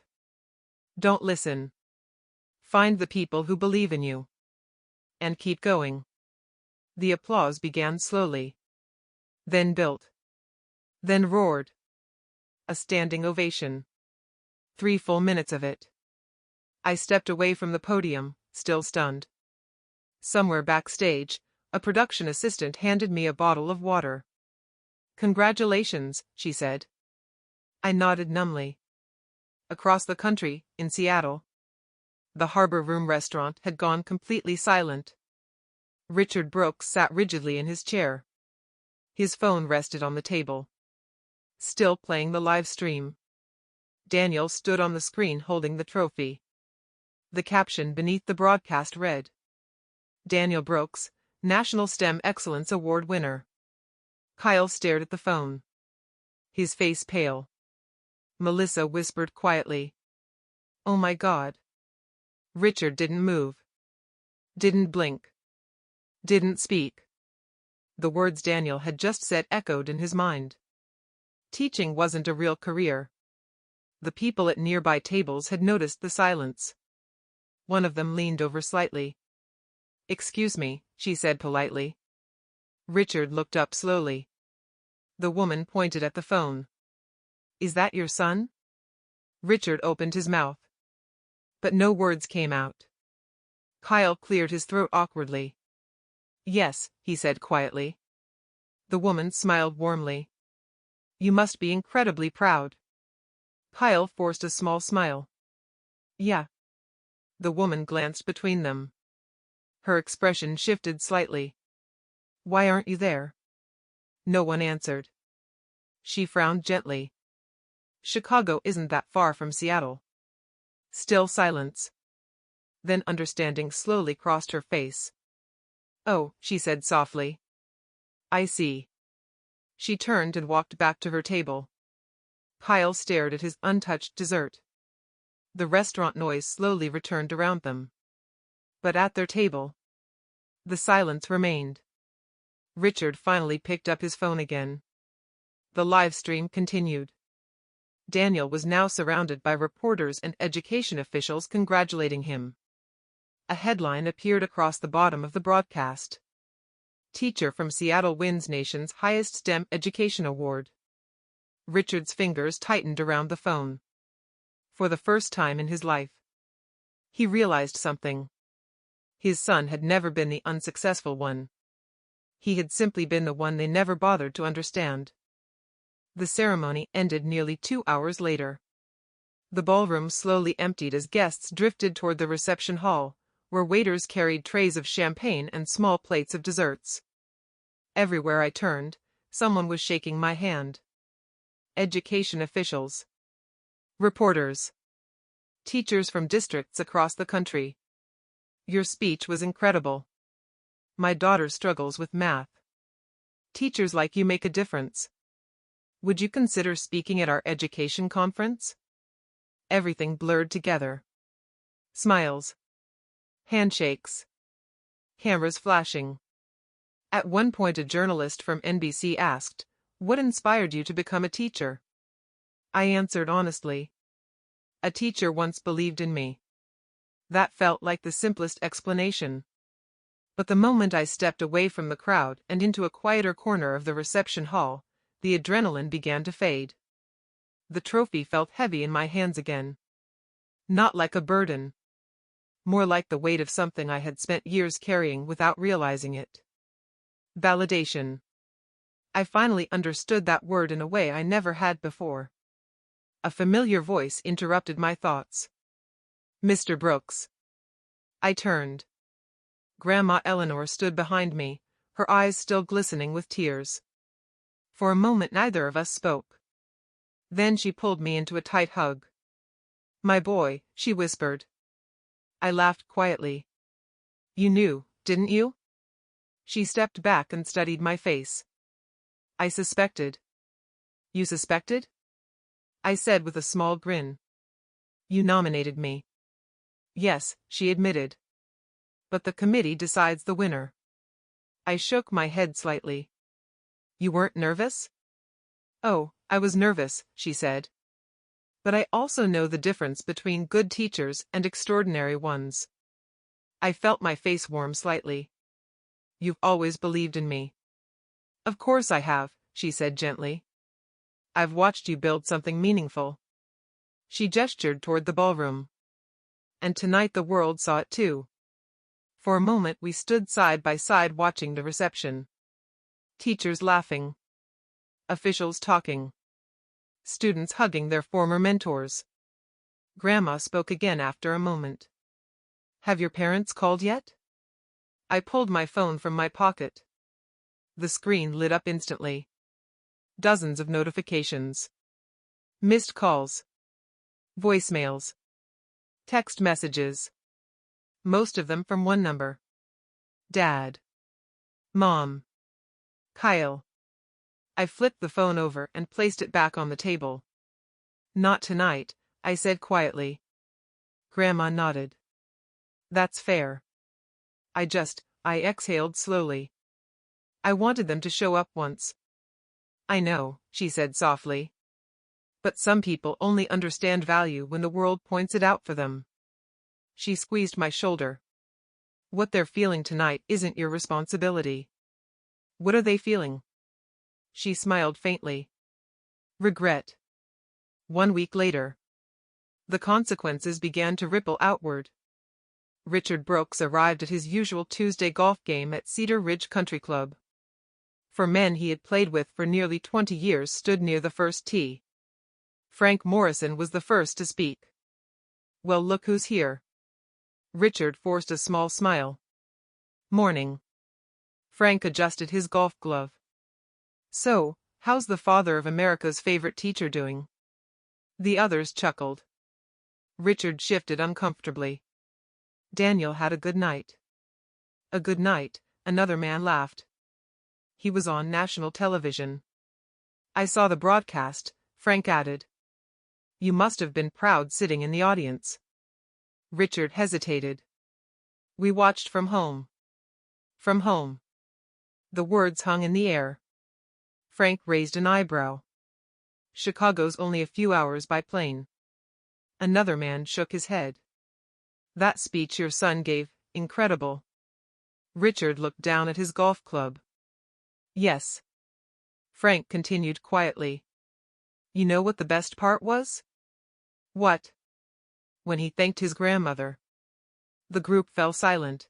Don't listen. Find the people who believe in you. And keep going. The applause began slowly. Then built. Then roared. A standing ovation. 3 full minutes of it. I stepped away from the podium, still stunned. Somewhere backstage, a production assistant handed me a bottle of water. Congratulations, she said. I nodded numbly. Across the country, in Seattle, the Harbor Room restaurant had gone completely silent. Richard Brooks sat rigidly in his chair. His phone rested on the table. Still playing the live stream. Daniel stood on the screen holding the trophy. The caption beneath the broadcast read, Daniel Brooks, National STEM Excellence Award winner. Kyle stared at the phone. His face pale. Melissa whispered quietly, oh my God. Richard didn't move. Didn't blink. Didn't speak. The words Daniel had just said echoed in his mind. Teaching wasn't a real career. The people at nearby tables had noticed the silence. One of them leaned over slightly. Excuse me, she said politely. Richard looked up slowly. The woman pointed at the phone. Is that your son? Richard opened his mouth. But no words came out. Kyle cleared his throat awkwardly. Yes, he said quietly. The woman smiled warmly. You must be incredibly proud. Kyle forced a small smile. Yeah. The woman glanced between them. Her expression shifted slightly. Why aren't you there? No one answered. She frowned gently. Chicago isn't that far from Seattle. Still silence. Then understanding slowly crossed her face. Oh, she said softly. I see. She turned and walked back to her table. Kyle stared at his untouched dessert. The restaurant noise slowly returned around them. But at their table, the silence remained. Richard finally picked up his phone again. The live stream continued. Daniel was now surrounded by reporters and education officials congratulating him. A headline appeared across the bottom of the broadcast. Teacher from Seattle wins nation's highest STEM education award. Richard's fingers tightened around the phone. For the first time in his life, he realized something. His son had never been the unsuccessful one. He had simply been the one they never bothered to understand. The ceremony ended nearly 2 hours later. The ballroom slowly emptied as guests drifted toward the reception hall, where waiters carried trays of champagne and small plates of desserts. Everywhere I turned, someone was shaking my hand. Education officials. Reporters. Teachers from districts across the country. Your speech was incredible. My daughter struggles with math. Teachers like you make a difference. Would you consider speaking at our education conference? Everything blurred together. Smiles. Handshakes. Cameras flashing. At one point a journalist from NBC asked, What inspired you to become a teacher? I answered honestly. A teacher once believed in me. That felt like the simplest explanation. But the moment I stepped away from the crowd and into a quieter corner of the reception hall, the adrenaline began to fade. The trophy felt heavy in my hands again. Not like a burden. More like the weight of something I had spent years carrying without realizing it. Validation. I finally understood that word in a way I never had before. A familiar voice interrupted my thoughts. Mr. Brooks. I turned. Grandma Eleanor stood behind me, her eyes still glistening with tears. For a moment neither of us spoke. Then she pulled me into a tight hug. My boy, she whispered. I laughed quietly. You knew, didn't you? She stepped back and studied my face. I suspected. You suspected? I said with a small grin. You nominated me. Yes, she admitted. But the committee decides the winner. I shook my head slightly. You weren't nervous? Oh, I was nervous, she said. But I also know the difference between good teachers and extraordinary ones. I felt my face warm slightly. You've always believed in me. Of course I have, she said gently. I've watched you build something meaningful. She gestured toward the ballroom. And tonight the world saw it too. For a moment we stood side by side watching the reception. Teachers laughing. Officials talking. Students hugging their former mentors. Grandma spoke again after a moment. Have your parents called yet? I pulled my phone from my pocket. The screen lit up instantly. Dozens of notifications. Missed calls. Voicemails. Text messages. Most of them from one number. Dad. Mom. Kyle. I flipped the phone over and placed it back on the table. Not tonight, I said quietly. Grandma nodded. That's fair. I exhaled slowly. I wanted them to show up once. I know, she said softly. But some people only understand value when the world points it out for them. She squeezed my shoulder. What they're feeling tonight isn't your responsibility. What are they feeling? She smiled faintly. Regret. 1 week later. The consequences began to ripple outward. Richard Brooks arrived at his usual Tuesday golf game at Cedar Ridge Country Club. Four men he had played with for nearly 20 years stood near the first tee. Frank Morrison was the first to speak. Well, look who's here. Richard forced a small smile. Morning. Frank adjusted his golf glove. So, how's the father of America's favorite teacher doing? The others chuckled. Richard shifted uncomfortably. Daniel had a good night. A good night, another man laughed. He was on national television. I saw the broadcast, Frank added. You must have been proud sitting in the audience. Richard hesitated. We watched from home. From home. The words hung in the air. Frank raised an eyebrow. Chicago's only a few hours by plane. Another man shook his head. That speech your son gave, incredible. Richard looked down at his golf club. Yes. Frank continued quietly. You know what the best part was? What? When he thanked his grandmother. The group fell silent.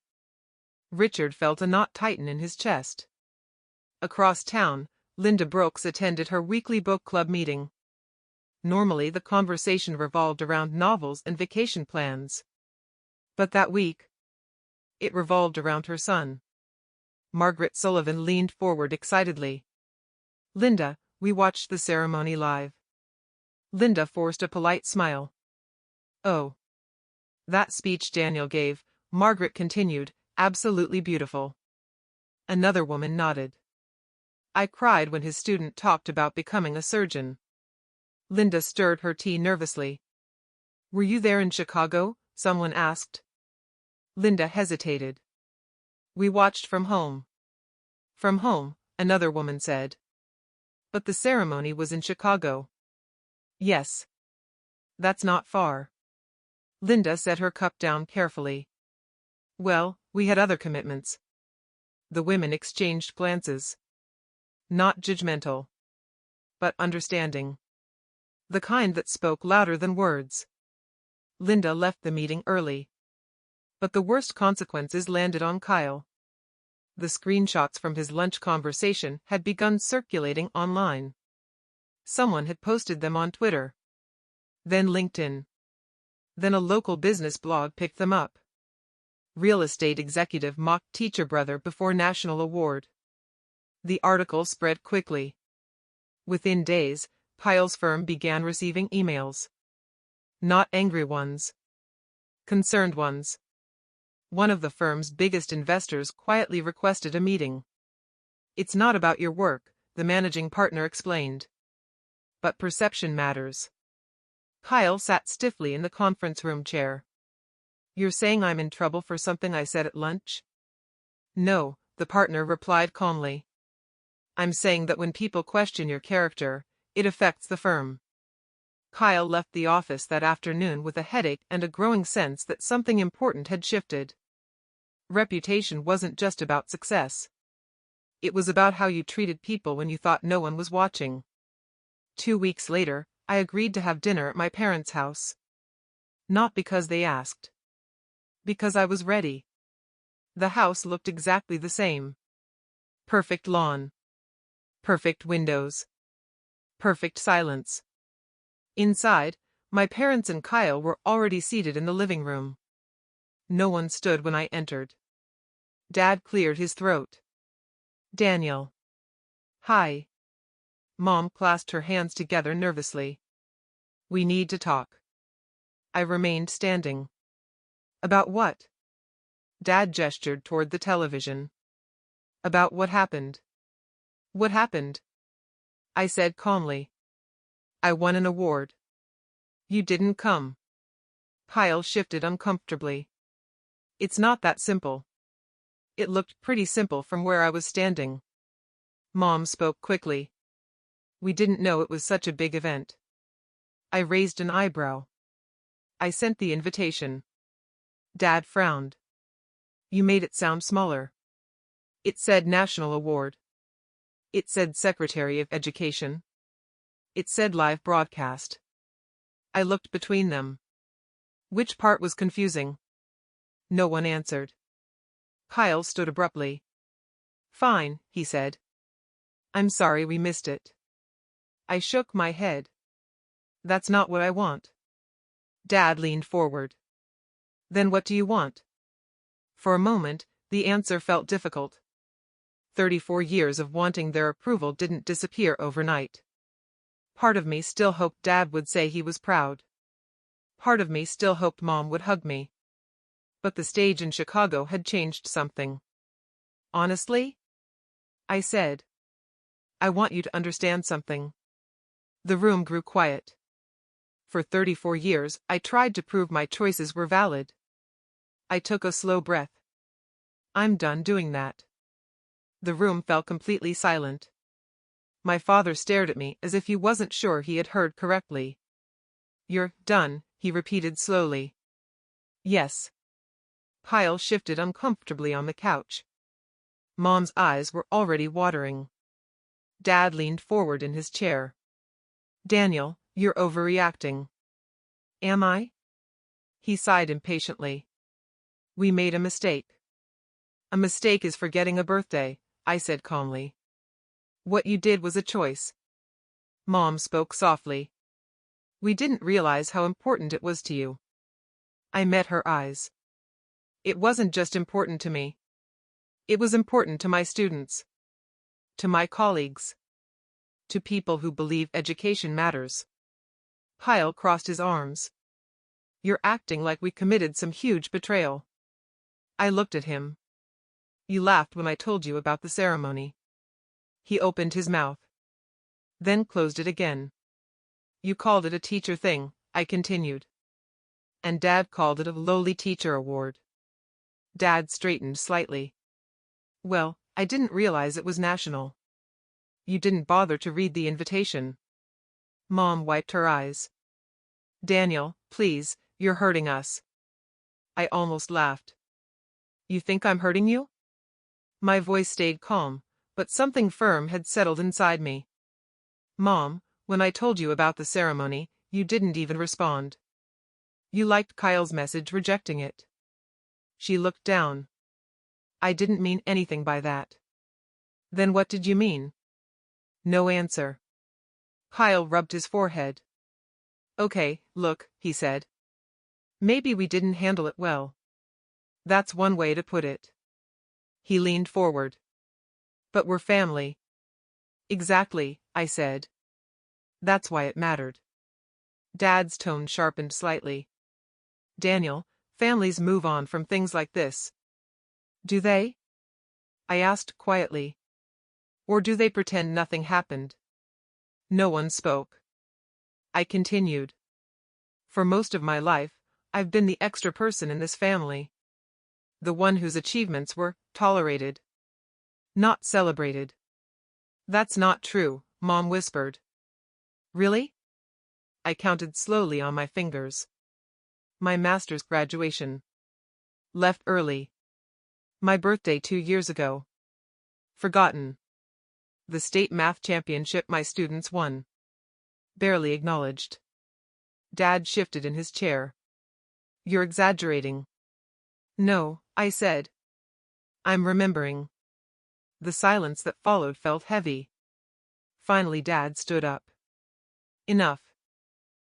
Richard felt a knot tighten in his chest. Across town, Linda Brooks attended her weekly book club meeting. Normally the conversation revolved around novels and vacation plans. But that week, it revolved around her son. Margaret Sullivan leaned forward excitedly. Linda, we watched the ceremony live. Linda forced a polite smile. Oh. That speech Daniel gave, Margaret continued, absolutely beautiful. Another woman nodded. I cried when his student talked about becoming a surgeon. Linda stirred her tea nervously. Were you there in Chicago? Someone asked. Linda hesitated. We watched from home. From home, another woman said. But the ceremony was in Chicago. Yes. That's not far. Linda set her cup down carefully. Well, we had other commitments. The women exchanged glances. Not judgmental, but understanding. The kind that spoke louder than words. Linda left the meeting early. But the worst consequences landed on Kyle. The screenshots from his lunch conversation had begun circulating online. Someone had posted them on Twitter. Then LinkedIn. Then a local business blog picked them up. Real estate executive mocked teacher brother before national award. The article spread quickly. Within days, Kyle's firm began receiving emails. Not angry ones. Concerned ones. One of the firm's biggest investors quietly requested a meeting. It's not about your work, the managing partner explained. But perception matters. Kyle sat stiffly in the conference room chair. You're saying I'm in trouble for something I said at lunch? No, the partner replied calmly. I'm saying that when people question your character, it affects the firm. Kyle left the office that afternoon with a headache and a growing sense that something important had shifted. Reputation wasn't just about success. It was about how you treated people when you thought no one was watching. 2 weeks later, I agreed to have dinner at my parents' house. Not because they asked. Because I was ready. The house looked exactly the same. Perfect lawn. Perfect windows. Perfect silence. Inside, my parents and Kyle were already seated in the living room. No one stood when I entered. Dad cleared his throat. Daniel. Hi. Mom clasped her hands together nervously. We need to talk. I remained standing. About what? Dad gestured toward the television. About what happened. What happened? I said calmly. I won an award. You didn't come. Kyle shifted uncomfortably. It's not that simple. It looked pretty simple from where I was standing. Mom spoke quickly. We didn't know it was such a big event. I raised an eyebrow. I sent the invitation. Dad frowned. You made it sound smaller. It said National Award. It said Secretary of Education. It said live broadcast. I looked between them. Which part was confusing? No one answered. Kyle stood abruptly. Fine, he said. I'm sorry we missed it. I shook my head. That's not what I want. Dad leaned forward. Then what do you want? For a moment, the answer felt difficult. 34 years of wanting their approval didn't disappear overnight. Part of me still hoped Dad would say he was proud. Part of me still hoped Mom would hug me. But the stage in Chicago had changed something. Honestly? I said. I want you to understand something. The room grew quiet. For 34 years, I tried to prove my choices were valid. I took a slow breath. I'm done doing that. The room fell completely silent. My father stared at me as if he wasn't sure he had heard correctly. You're done, he repeated slowly. Yes. Kyle shifted uncomfortably on the couch. Mom's eyes were already watering. Dad leaned forward in his chair. Daniel, you're overreacting. Am I? He sighed impatiently. We made a mistake. A mistake is forgetting a birthday, I said calmly. What you did was a choice. Mom spoke softly. We didn't realize how important it was to you. I met her eyes. It wasn't just important to me. It was important to my students. To my colleagues. To people who believe education matters. Kyle crossed his arms. You're acting like we committed some huge betrayal. I looked at him. You laughed when I told you about the ceremony. He opened his mouth. Then closed it again. You called it a teacher thing, I continued. And Dad called it a lowly teacher award. Dad straightened slightly. Well, I didn't realize it was national. You didn't bother to read the invitation. Mom wiped her eyes. Daniel, please, you're hurting us. I almost laughed. You think I'm hurting you? My voice stayed calm, but something firm had settled inside me. Mom, when I told you about the ceremony, you didn't even respond. You liked Kyle's message rejecting it. She looked down. I didn't mean anything by that. Then what did you mean? No answer. Kyle rubbed his forehead. Okay, look, he said. Maybe we didn't handle it well. That's one way to put it. He leaned forward. But we're family. Exactly, I said. That's why it mattered. Dad's tone sharpened slightly. Daniel, families move on from things like this. Do they? I asked quietly. Or do they pretend nothing happened? No one spoke. I continued. For most of my life, I've been the extra person in this family. The one whose achievements were tolerated, not celebrated. That's not true, Mom whispered. Really? I counted slowly on my fingers. My master's graduation. Left early. My birthday 2 years ago. Forgotten. The state math championship my students won. Barely acknowledged. Dad shifted in his chair. You're exaggerating. No, I said. I'm remembering. The silence that followed felt heavy. Finally Dad stood up. Enough.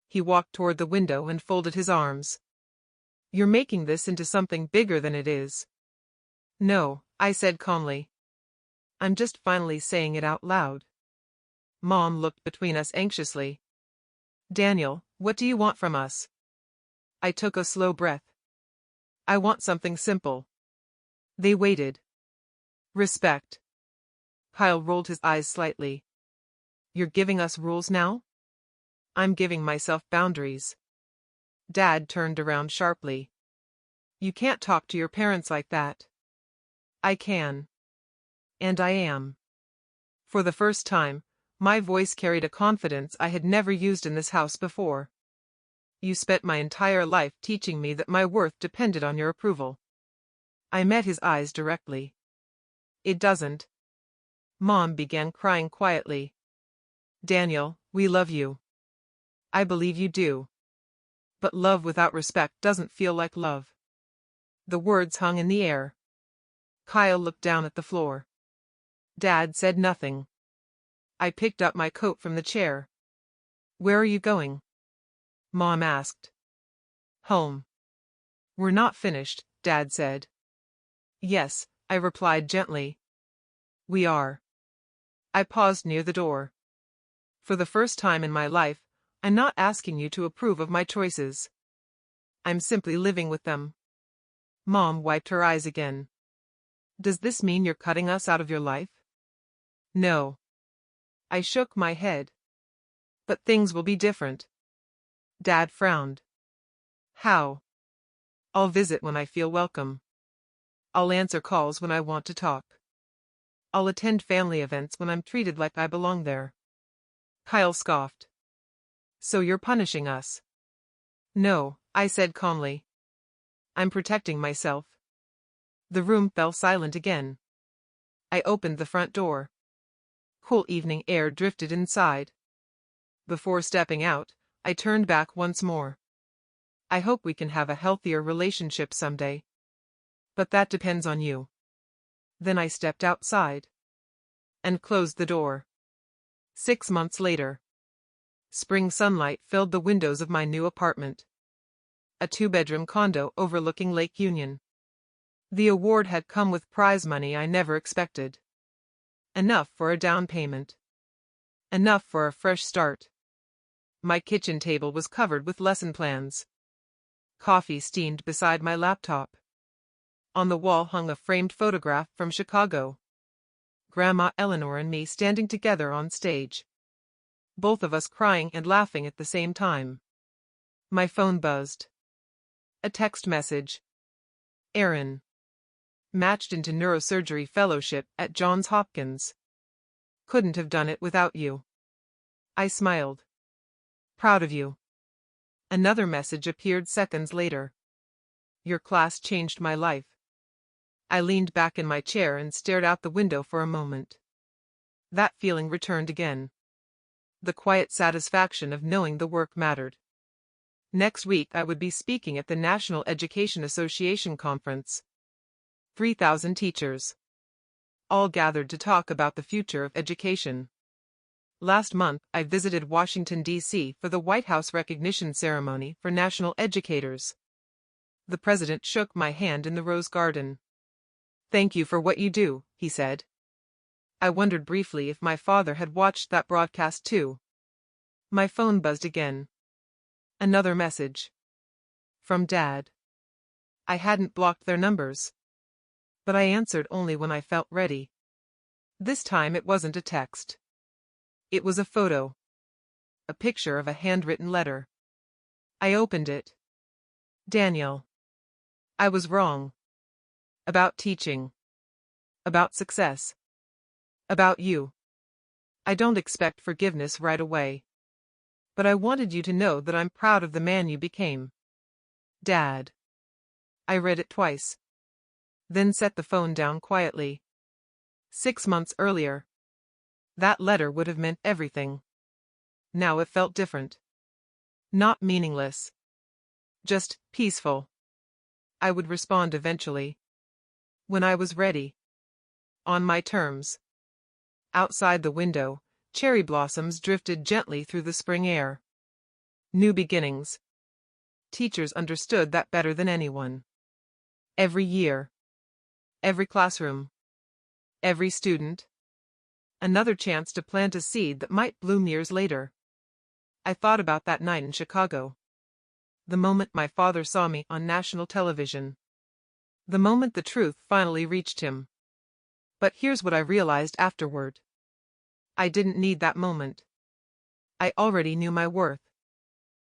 He walked toward the window and folded his arms. You're making this into something bigger than it is. No, I said calmly. I'm just finally saying it out loud. Mom looked between us anxiously. Daniel, what do you want from us? I took a slow breath. I want something simple. They waited. Respect. Kyle rolled his eyes slightly. You're giving us rules now? I'm giving myself boundaries. Dad turned around sharply. You can't talk to your parents like that. I can. And I am. For the first time, my voice carried a confidence I had never used in this house before. You spent my entire life teaching me that my worth depended on your approval. I met his eyes directly. It doesn't. Mom began crying quietly. Daniel, we love you. I believe you do. But love without respect doesn't feel like love. The words hung in the air. Kyle looked down at the floor. Dad said nothing. I picked up my coat from the chair. Where are you going? Mom asked. Home. We're not finished, Dad said. Yes, I replied gently. We are. I paused near the door. For the first time in my life, I'm not asking you to approve of my choices. I'm simply living with them. Mom wiped her eyes again. Does this mean you're cutting us out of your life? No. I shook my head. But things will be different. Dad frowned. How? I'll visit when I feel welcome. I'll answer calls when I want to talk. I'll attend family events when I'm treated like I belong there. Kyle scoffed. So you're punishing us? No, I said calmly. I'm protecting myself. The room fell silent again. I opened the front door. Cool evening air drifted inside. Before stepping out, I turned back once more. I hope we can have a healthier relationship someday. But that depends on you. Then I stepped outside. And closed the door. 6 months later. Spring sunlight filled the windows of my new apartment. A 2-bedroom condo overlooking Lake Union. The award had come with prize money I never expected. Enough for a down payment. Enough for a fresh start. My kitchen table was covered with lesson plans. Coffee steamed beside my laptop. On the wall hung a framed photograph from Chicago. Grandma Eleanor and me standing together on stage. Both of us crying and laughing at the same time. My phone buzzed. A text message. Aaron. Matched into neurosurgery fellowship at Johns Hopkins. Couldn't have done it without you. I smiled. Proud of you. Another message appeared seconds later. Your class changed my life. I leaned back in my chair and stared out the window for a moment. That feeling returned again. The quiet satisfaction of knowing the work mattered. Next week I would be speaking at the National Education Association conference. 3,000 teachers. All gathered to talk about the future of education. Last month, I visited Washington, D.C. for the White House recognition ceremony for national educators. The president shook my hand in the Rose Garden. Thank you for what you do, he said. I wondered briefly if my father had watched that broadcast too. My phone buzzed again. Another message. From Dad. I hadn't blocked their numbers. But I answered only when I felt ready. This time it wasn't a text. It was a photo. A picture of a handwritten letter. I opened it. Daniel. I was wrong. About teaching. About success. About you. I don't expect forgiveness right away. But I wanted you to know that I'm proud of the man you became. Dad. I read it twice. Then set the phone down quietly. 6 months earlier. That letter would have meant everything. Now it felt different. Not meaningless. Just peaceful. I would respond eventually. When I was ready. On my terms. Outside the window, cherry blossoms drifted gently through the spring air. New beginnings. Teachers understood that better than anyone. Every year. Every classroom. Every student. Another chance to plant a seed that might bloom years later. I thought about that night in Chicago. The moment my father saw me on national television. The moment the truth finally reached him. But here's what I realized afterward. I didn't need that moment. I already knew my worth.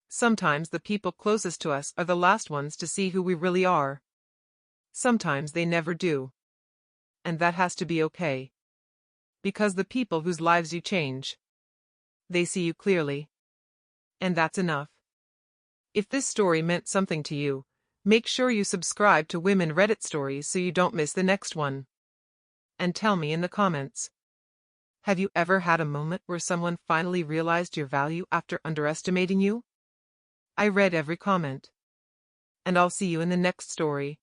Sometimes the people closest to us are the last ones to see who we really are. Sometimes they never do. And that has to be okay. Because the people whose lives you change, they see you clearly. And that's enough. If this story meant something to you, make sure you subscribe to Women Reddit Stories so you don't miss the next one. And tell me in the comments. Have you ever had a moment where someone finally realized your value after underestimating you? I read every comment. And I'll see you in the next story.